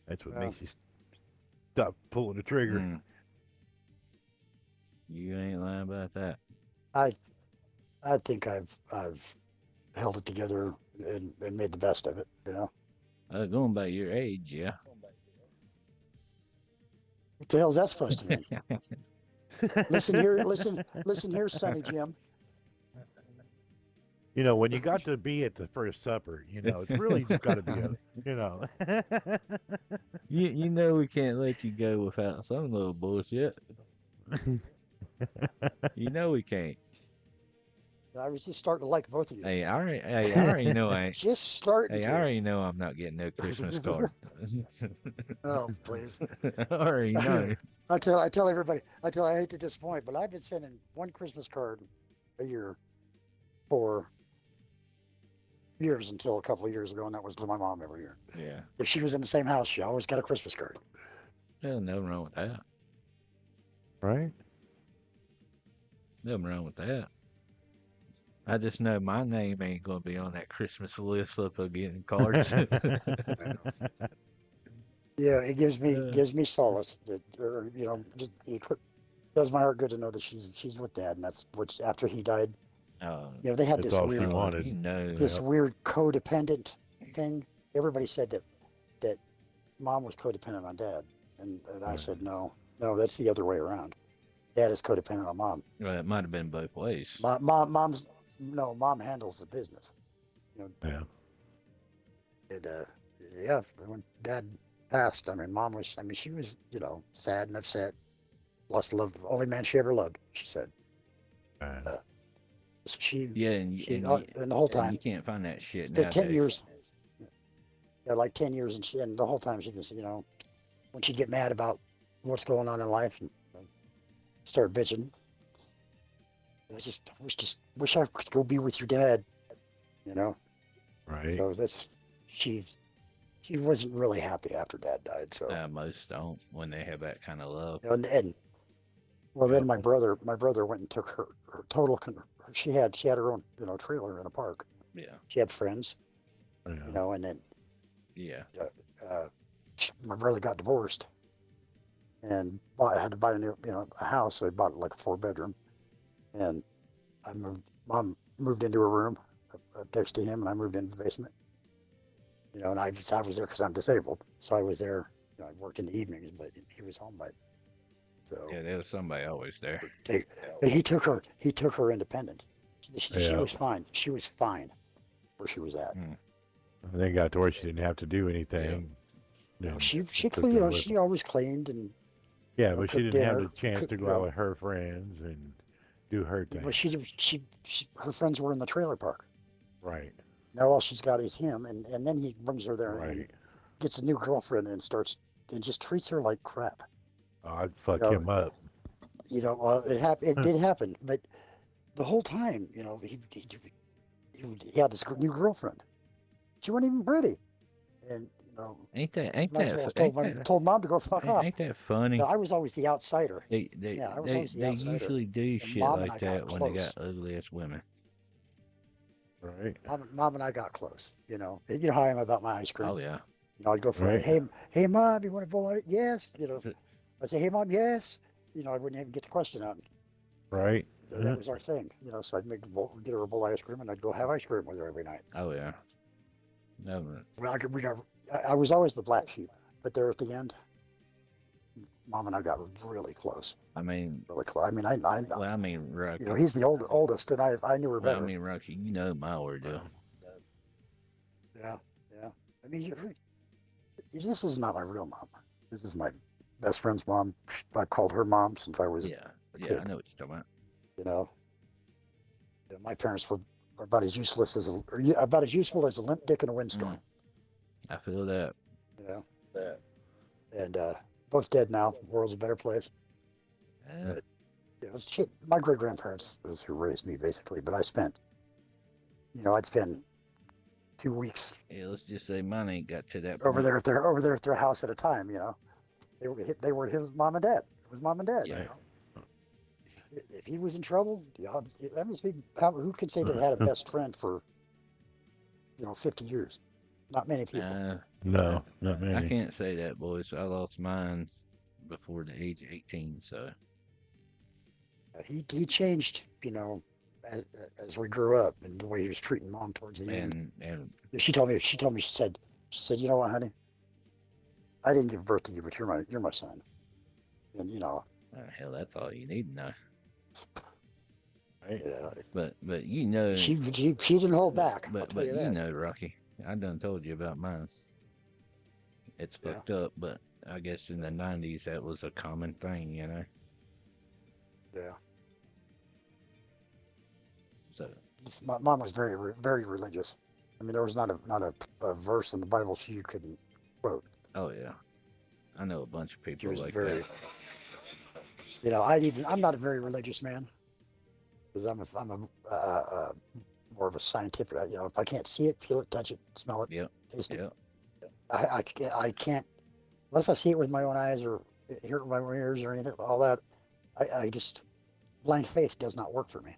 Speaker 3: That's what
Speaker 2: Well,
Speaker 3: makes you stop pulling the trigger.
Speaker 1: Mm. You ain't lying about that.
Speaker 2: I I think I've held it together and made the best of it.
Speaker 1: Going by your age, yeah.
Speaker 2: What the hell's that supposed to mean? Listen here, Sonny Jim.
Speaker 3: When you got to be at the first supper, it's really just got to be a.
Speaker 1: You know we can't let you go without some little bullshit. You know we can't.
Speaker 2: I was just starting to like both of you.
Speaker 1: I already know
Speaker 2: Just starting
Speaker 1: I
Speaker 2: to.
Speaker 1: already know I'm not getting no Christmas card.
Speaker 2: Oh, please.
Speaker 1: I already know.
Speaker 2: I tell everybody, I hate to disappoint, but I've been sending one Christmas card a year for years until a couple of years ago, and that was to my mom every year.
Speaker 1: Yeah.
Speaker 2: If she was in the same house, she always got a Christmas card.
Speaker 1: There's nothing wrong with that.
Speaker 3: Right?
Speaker 1: Nothing wrong with that. I just know my name ain't gonna be on that Christmas list up of getting cards.
Speaker 2: Yeah, it gives me
Speaker 1: uh,
Speaker 2: gives me solace that, or just it does my heart good to know that she's with Dad, and that's what after he died.
Speaker 1: uh,
Speaker 2: They had
Speaker 3: That's
Speaker 2: this
Speaker 3: all she
Speaker 2: weird
Speaker 1: oh,
Speaker 3: wanted.
Speaker 1: you know,
Speaker 2: this
Speaker 3: Yep.
Speaker 2: weird codependent thing. Everybody said that Mom was codependent on Dad, and I
Speaker 3: Right.
Speaker 2: said no, that's the other way around. Dad is codependent on Mom.
Speaker 1: well, it might have been both ways.
Speaker 2: Mom's no, Mom handles the business. You know,
Speaker 3: Yeah.
Speaker 2: and yeah, when Dad passed, I mean, she was sad and upset, lost the love, only man she ever loved. She said,
Speaker 3: And
Speaker 2: uh, so she
Speaker 1: Yeah,
Speaker 2: she and the whole
Speaker 1: and you
Speaker 2: time,
Speaker 1: can't find that shit
Speaker 2: the 10 years,
Speaker 1: nowadays.
Speaker 2: yeah, like 10 years, and the whole time she just when she get mad about what's going on in life and start bitching, I wish I could go be with your dad, you know.
Speaker 3: right.
Speaker 2: So she she wasn't really happy after Dad died. So
Speaker 1: Most don't when they have that kind of love.
Speaker 2: and well, then
Speaker 3: Yep.
Speaker 2: my brother went and took her total. She had her own trailer in a park.
Speaker 1: Yeah,
Speaker 2: She had friends,
Speaker 3: Yeah.
Speaker 2: and then
Speaker 1: yeah,
Speaker 2: uh, uh, my brother got divorced and had to buy a house. So he bought like a 4 bedroom, and Mom moved into a room next to him, and I moved into the basement. And I was there because I'm disabled, so I was there. I worked in the evenings, but he was home by so.
Speaker 1: yeah. There was somebody always there.
Speaker 2: Take, but he took her independent. She
Speaker 3: Yeah.
Speaker 2: was fine. She was fine where she was at.
Speaker 1: Mm,
Speaker 3: They got to where she didn't have to do
Speaker 1: yeah,
Speaker 3: anything. Then
Speaker 2: She
Speaker 3: took her with
Speaker 2: she
Speaker 3: them.
Speaker 2: always cleaned and
Speaker 3: Yeah, but she
Speaker 2: cooked
Speaker 3: didn't have the
Speaker 2: dinner.
Speaker 3: chance to go out with her friends and do her
Speaker 2: But
Speaker 3: thing.
Speaker 2: her friends were in the trailer park.
Speaker 3: Right.
Speaker 2: Now all she's got is him, and then he brings her there and
Speaker 3: Right.
Speaker 2: gets a new girlfriend and starts and just treats her like crap.
Speaker 3: Oh, I'd
Speaker 2: You
Speaker 3: fuck
Speaker 2: know,
Speaker 3: him up.
Speaker 2: well, it did happen, but the whole time, he had this new girlfriend. She wasn't even pretty, and might as well have told Mom to go fuck off.
Speaker 1: ain't that funny?
Speaker 2: I was always the outsider.
Speaker 1: They
Speaker 2: Yeah, I was always the
Speaker 1: they
Speaker 2: outsider,
Speaker 1: usually do
Speaker 2: and
Speaker 1: shit
Speaker 2: Mom and
Speaker 1: like
Speaker 2: I got
Speaker 1: that when they got
Speaker 2: close.
Speaker 1: ugly ass women.
Speaker 3: Right.
Speaker 2: Mom and I got close. You know how I am about my ice cream.
Speaker 1: Oh yeah.
Speaker 2: I'd go for it.
Speaker 3: Right.
Speaker 2: Hey, Mom, you want a bowl? Yes.
Speaker 1: So-
Speaker 2: I'd say, hey, Mom, yes. I wouldn't even get the question out.
Speaker 3: Right.
Speaker 2: That was our thing. So I'd get her a bowl of ice cream, and I'd go have ice cream with her every night.
Speaker 1: Oh yeah. No,
Speaker 2: Well, I was always the black sheep, but there at the end, Mom and I got really close.
Speaker 1: I mean,
Speaker 2: Really close. I mean,
Speaker 1: well, I mean, Rocky.
Speaker 2: he's the oldest, and I knew her
Speaker 1: Well, I
Speaker 2: better.
Speaker 1: mean, Rocky. You know my ordeal.
Speaker 2: Yeah, yeah. I mean, this is not my real mom. This is my best friend's mom. I called her mom since I was
Speaker 1: Yeah,
Speaker 2: a
Speaker 1: yeah. I
Speaker 2: kid.
Speaker 1: know what you're talking about.
Speaker 2: You know, My parents were about as useless about as useful as a limp dick in a windstorm.
Speaker 1: I feel that.
Speaker 2: You know, and both dead now. The world's a better place.
Speaker 1: Yeah.
Speaker 2: But shit, my great grandparents is who raised me basically. But I'd spend 2 weeks
Speaker 1: Yeah, let's just say mine ain't got to that
Speaker 2: over
Speaker 1: point.
Speaker 2: there at their house at a time. They were his mom and dad. It was mom and dad.
Speaker 1: Yeah.
Speaker 2: If he was in trouble, who can say they had a best friend for 50 years? Not many people.
Speaker 1: I,
Speaker 3: No, not
Speaker 1: I
Speaker 3: many.
Speaker 1: can't say that, boys. I lost mine before the age of 18, so
Speaker 2: He changed, as, as we grew up and the way he was treating Mom towards the end.
Speaker 1: and
Speaker 2: She said, you know what, honey, I didn't give birth to you, but you're my son. And
Speaker 1: hell, that's all you need to know.
Speaker 3: Right.
Speaker 1: But
Speaker 2: she didn't hold back. I'll tell
Speaker 1: but
Speaker 2: you that.
Speaker 1: Rocky, I done told you about mine. It's
Speaker 2: Yeah.
Speaker 1: fucked up, but I guess in the 90s that was a common thing.
Speaker 2: Yeah.
Speaker 1: So
Speaker 2: My mom was very religious. I mean, there was not a verse in the Bible she couldn't quote.
Speaker 1: Oh yeah, I know a bunch of
Speaker 2: She
Speaker 1: people
Speaker 2: was
Speaker 1: like that.
Speaker 2: very, I'm not a very religious man because more of a scientific. If I can't see it, feel it, touch it, smell it,
Speaker 1: Yep,
Speaker 2: taste it,
Speaker 1: yep.
Speaker 2: I can't unless I see it with my own eyes or hear it with my own ears or anything. All that, I just blind faith does not work for me.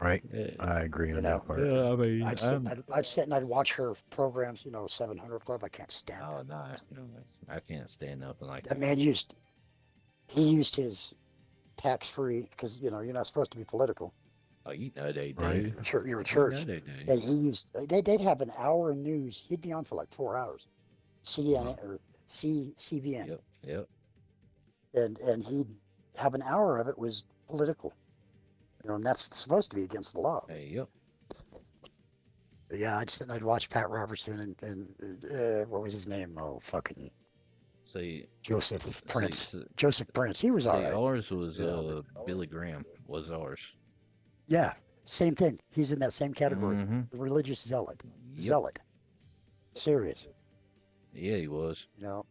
Speaker 3: Right.
Speaker 1: Yeah,
Speaker 3: I agree
Speaker 2: You
Speaker 3: on
Speaker 2: know,
Speaker 3: that part.
Speaker 1: yeah, I mean,
Speaker 2: I'd sit and I'd watch her programs. 700 Club. I can't stand
Speaker 1: oh
Speaker 2: that
Speaker 1: no,
Speaker 2: bastard.
Speaker 1: I can't stand nothing like
Speaker 2: That
Speaker 1: that.
Speaker 2: man he used his tax free because you're not supposed to be political.
Speaker 1: Oh, you know they
Speaker 3: Right.
Speaker 1: do.
Speaker 2: You're a
Speaker 1: You know
Speaker 2: church,
Speaker 1: they do.
Speaker 2: and he used they'd have an hour of news. He'd be on for like 4 hours. CNN or CVN,
Speaker 1: Yep, yep.
Speaker 2: and he'd have an hour of it was political. And that's supposed to be against the law.
Speaker 1: Hey, yep.
Speaker 2: But yeah, I'd sit and I'd watch Pat Robertson and what was his name? Oh, fucking
Speaker 1: See,
Speaker 2: Joseph
Speaker 1: see,
Speaker 2: Prince.
Speaker 1: see,
Speaker 2: Joseph Prince. He was all
Speaker 1: see,
Speaker 2: right.
Speaker 1: ours was
Speaker 2: But
Speaker 1: Billy Graham was ours.
Speaker 2: yeah, same thing. He's in that same category.
Speaker 1: Mm-hmm.
Speaker 2: The religious zealot.
Speaker 1: Yep.
Speaker 2: Zealot. Serious.
Speaker 1: Yeah, he was.
Speaker 2: You know,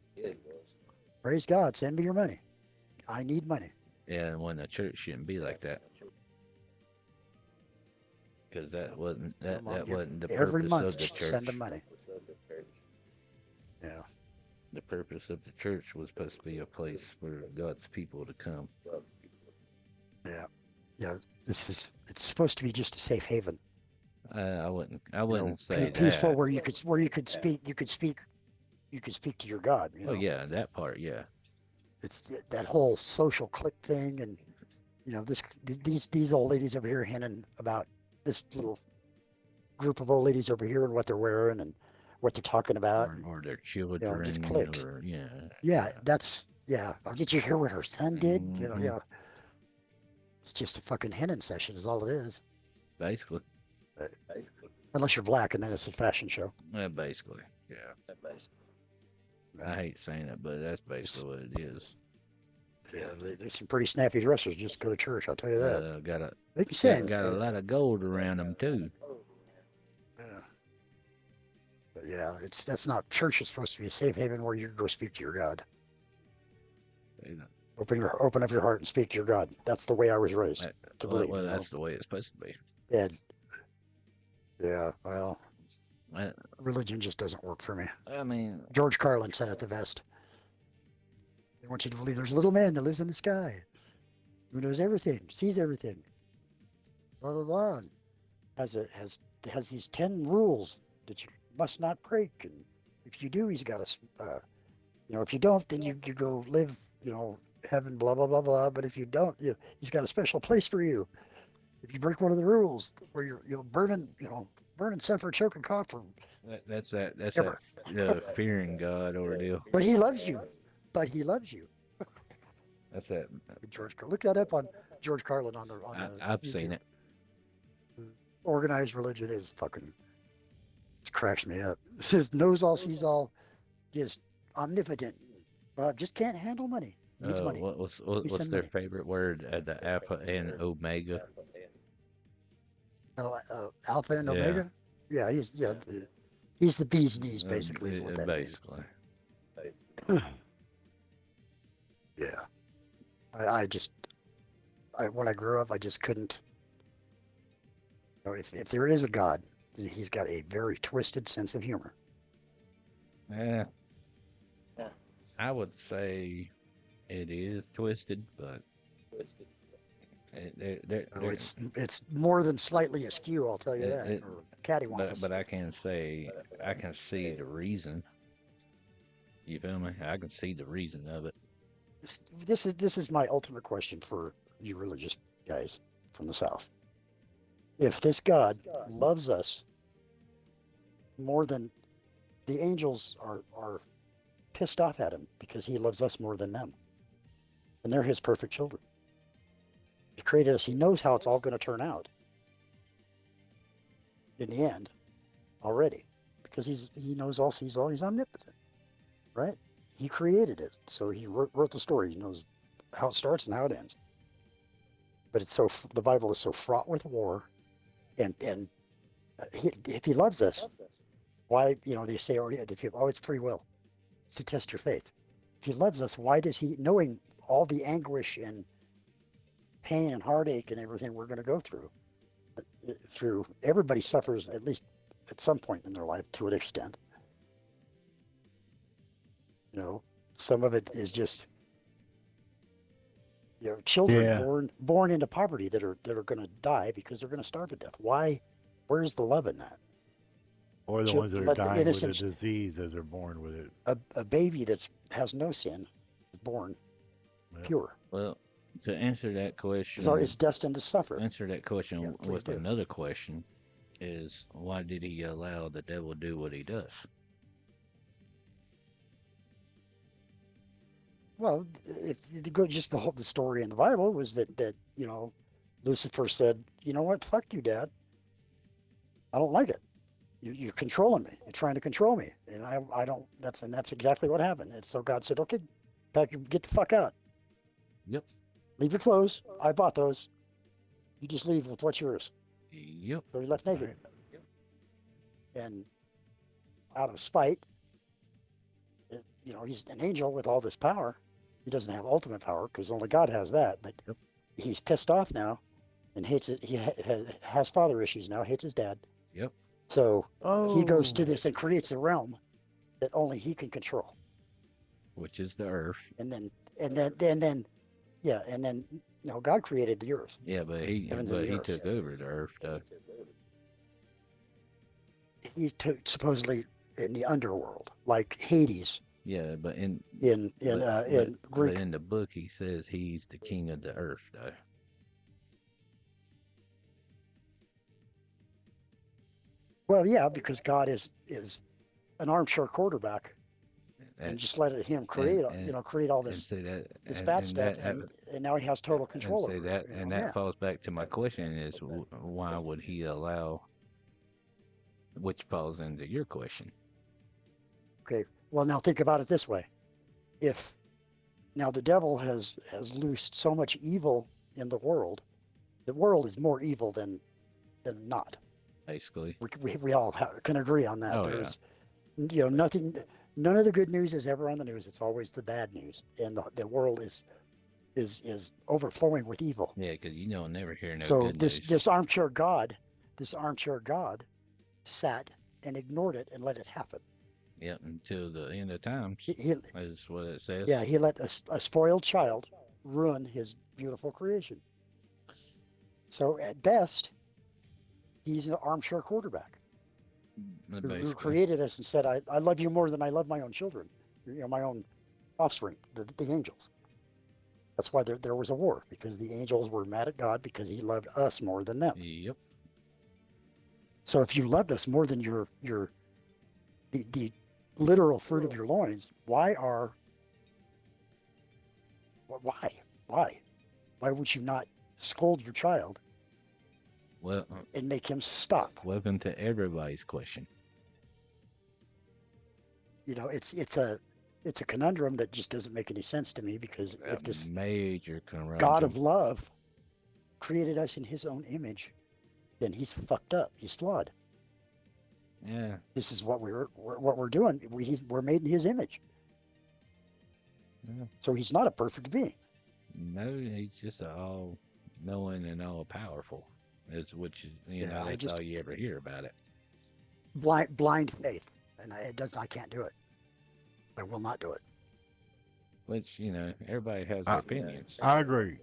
Speaker 2: praise God. Send me your money. I need money.
Speaker 1: Yeah, and when the church shouldn't be like that, because
Speaker 2: Come on,
Speaker 1: that
Speaker 2: give
Speaker 1: wasn't the
Speaker 2: every
Speaker 1: purpose
Speaker 2: month.
Speaker 1: of the
Speaker 2: Send them
Speaker 1: church.
Speaker 2: money. Yeah,
Speaker 1: The purpose of the church was supposed to be a place for God's people to come.
Speaker 2: yeah, yeah. It's supposed to be just a safe haven.
Speaker 1: I wouldn't say
Speaker 2: Peaceful
Speaker 1: that.
Speaker 2: where you could speak to your God.
Speaker 1: Oh yeah, that part, yeah.
Speaker 2: It's that whole social clique thing, and these old ladies over here hinting about this little group of old ladies over here and what they're wearing and what they're talking about, and
Speaker 1: Or their
Speaker 2: just
Speaker 1: children,
Speaker 2: cliques.
Speaker 1: or
Speaker 2: Yeah,
Speaker 1: yeah.
Speaker 2: yeah. Oh, did you hear what her son did?
Speaker 1: Hmm.
Speaker 2: Yeah. It's just a fucking henning session, is all it is.
Speaker 1: Basically,
Speaker 2: Uh, Unless you're black, and then it's a fashion show.
Speaker 1: basically, yeah. I
Speaker 2: Uh,
Speaker 1: hate saying it, but that's basically
Speaker 2: there's,
Speaker 1: what it is.
Speaker 2: yeah, there's some pretty snappy dressers. Just go to church, I'll tell you that.
Speaker 1: Got a
Speaker 2: They can sing.
Speaker 1: got a lot of gold around them too.
Speaker 2: Yeah. But yeah, that's not church is supposed to be a safe haven where you can go speak to your God.
Speaker 1: You know,
Speaker 2: Open up your heart and speak to your God. That's the way I was raised to believe.
Speaker 1: that's the way it's supposed to be.
Speaker 2: And yeah, well,
Speaker 1: I,
Speaker 2: religion just doesn't work for me.
Speaker 1: I mean,
Speaker 2: George Carlin said it the best. They want you to believe there's a little man that lives in the sky who knows everything, sees everything, blah blah blah, and has these 10 rules that you must not break, and if you do, he's got if you don't, then you go live, heaven, blah blah blah blah. But if you don't, he's got a special place for you. If you break one of the rules, where you'll burn and suffer, choke and cough
Speaker 1: that's that
Speaker 2: forever.
Speaker 1: fearing God ordeal.
Speaker 2: But he loves you. But he loves you.
Speaker 1: That's that.
Speaker 2: Look that up on George Carlin on the
Speaker 1: I've seen
Speaker 2: YouTube.
Speaker 1: it.
Speaker 2: Organized religion is fucking. It cracks me up. It says knows all, sees all, is omnipotent. Just can't handle money. Needs money. He
Speaker 1: What's
Speaker 2: send
Speaker 1: their
Speaker 2: money.
Speaker 1: favorite word? The Alpha and Omega.
Speaker 2: Alpha and
Speaker 1: Yeah,
Speaker 2: Omega. Yeah, he's the bee's knees, basically, is what that means.
Speaker 1: basically.
Speaker 2: Yeah, I just when I grew up, I just couldn't. If there is a God, he's got a very twisted sense of humor.
Speaker 1: Yeah, I would say it is twisted, but
Speaker 2: It's more than slightly askew, I'll tell you
Speaker 1: it,
Speaker 2: that,
Speaker 1: it
Speaker 2: or cattywampus.
Speaker 1: but I can say I can see the reason. You feel me? I can see the reason of it.
Speaker 2: This is my ultimate question for you religious guys from the South. If this God loves us more than the angels are pissed off at him because he loves us more than them, and they're his perfect children. He created us. He knows how it's all going to turn out in the end already, because he knows all, sees all. He's omnipotent, right? He created it, so he wrote the story. He knows how it starts and how it ends. But the Bible is so fraught with war And if he loves us, why, they say, oh, yeah, it's free will. It's to test your faith. If he loves us, why does he, knowing all the anguish and pain and heartache and everything we're going to go through, everybody suffers at least at some point in their life to an extent. Some of it is just, children
Speaker 3: Yeah.
Speaker 2: born into poverty that are going to die because they're going to starve to death. Why? Where's the love in that?
Speaker 3: Or the ones that are
Speaker 2: Let the
Speaker 3: dying with a
Speaker 2: innocent,
Speaker 3: disease as they're born with it.
Speaker 2: a baby that has no sin is born
Speaker 3: Yep.
Speaker 2: pure.
Speaker 1: Well, to answer that
Speaker 2: So
Speaker 1: question,
Speaker 2: it's destined to suffer. Yeah, please
Speaker 1: with
Speaker 2: do.
Speaker 1: another question is why did he allow the devil to do what he does?
Speaker 2: Well, if you go just the story in the Bible was that Lucifer said, you know what, fuck you, Dad. I don't like it. You're controlling me. You're trying to control me, and I don't. That's exactly what happened. And so God said, okay, get the fuck out.
Speaker 1: Yep.
Speaker 2: Leave your clothes. I bought those. You just leave with what's yours.
Speaker 1: Yep.
Speaker 2: So he left
Speaker 3: All
Speaker 2: naked,
Speaker 3: right.
Speaker 2: and out of spite, he's an angel with all this power. He doesn't have ultimate power because only God has that. But
Speaker 1: Yep.
Speaker 2: he's pissed off now and hates it. He has father issues now. Hates his dad.
Speaker 1: Yep.
Speaker 2: So he goes to
Speaker 3: Oh.
Speaker 2: this and creates a realm that only he can control.
Speaker 1: Which is the earth.
Speaker 2: And then yeah, and then God created the earth,
Speaker 1: Yeah, but
Speaker 2: heavens and the
Speaker 1: he
Speaker 2: earth.
Speaker 1: took over the earth though.
Speaker 2: He took supposedly in the underworld, like Hades
Speaker 1: Yeah, but
Speaker 2: in Greek.
Speaker 1: in the book he says he's the king of the earth though.
Speaker 2: Well, yeah, because God is an armchair quarterback,
Speaker 1: And
Speaker 2: and just let him
Speaker 1: and
Speaker 2: create,
Speaker 1: and
Speaker 2: create all
Speaker 1: and say that
Speaker 2: this bad
Speaker 1: and
Speaker 2: stuff, and now he has total
Speaker 1: and
Speaker 2: control
Speaker 1: say
Speaker 2: over it.
Speaker 1: that and that
Speaker 2: Yeah.
Speaker 1: falls back to my question is why would he allow, which falls into your question.
Speaker 2: Okay. Well, now think about it this way: if now the devil has loosed so much evil in the world is more evil than not.
Speaker 1: Basically.
Speaker 2: We all can agree on that.
Speaker 1: Oh yeah.
Speaker 2: There's nothing, none of the good news is ever on the news. It's always the bad news, and the world is overflowing with evil.
Speaker 1: Yeah, because you don't never hear no
Speaker 2: So
Speaker 1: good news.
Speaker 2: this armchair God, sat and ignored it and let it happen.
Speaker 1: Yep, until the end of times.
Speaker 2: He
Speaker 1: Is what it says.
Speaker 2: Yeah, he let a spoiled child ruin his beautiful creation. So at best, he's an armchair quarterback who
Speaker 1: Basically.
Speaker 2: created us and said, I love you more than I love my own children, my own offspring, the angels. That's why there was a war, because the angels were mad at God because he loved us more than them.
Speaker 1: Yep.
Speaker 2: So if you loved us more than the literal fruit of your loins, why why would you not scold your child
Speaker 1: Well,
Speaker 2: and make him stop?
Speaker 1: welcome to everybody's question.
Speaker 2: It's a conundrum that just doesn't make any sense to me, because
Speaker 1: A
Speaker 2: if this
Speaker 1: major
Speaker 2: God
Speaker 1: conundrum.
Speaker 2: of love created us in his own image, then he's fucked up. He's flawed.
Speaker 1: Yeah.
Speaker 2: This is what we're doing. We're made in his image.
Speaker 1: Yeah.
Speaker 2: So he's not a perfect being.
Speaker 1: No, he's just all knowing and all powerful. Is which
Speaker 2: Yeah,
Speaker 1: that's all you ever hear about it.
Speaker 2: blind faith, and I can't do it. I will not do it.
Speaker 1: Which everybody has their
Speaker 3: I,
Speaker 1: opinions.
Speaker 3: I agree.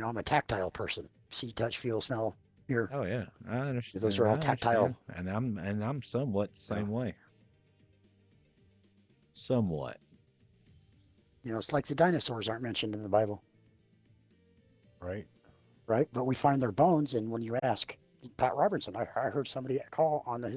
Speaker 2: I'm a tactile person. See, touch, feel, smell, hear.
Speaker 1: Oh yeah, I understand.
Speaker 2: Those are all
Speaker 1: I understand,
Speaker 2: tactile.
Speaker 1: and I'm somewhat the
Speaker 2: Yeah.
Speaker 1: same way. Somewhat.
Speaker 2: It's like the dinosaurs aren't mentioned in the Bible,
Speaker 3: Right.
Speaker 2: right? But we find their bones, and when you ask Pat Robertson, I heard somebody call on his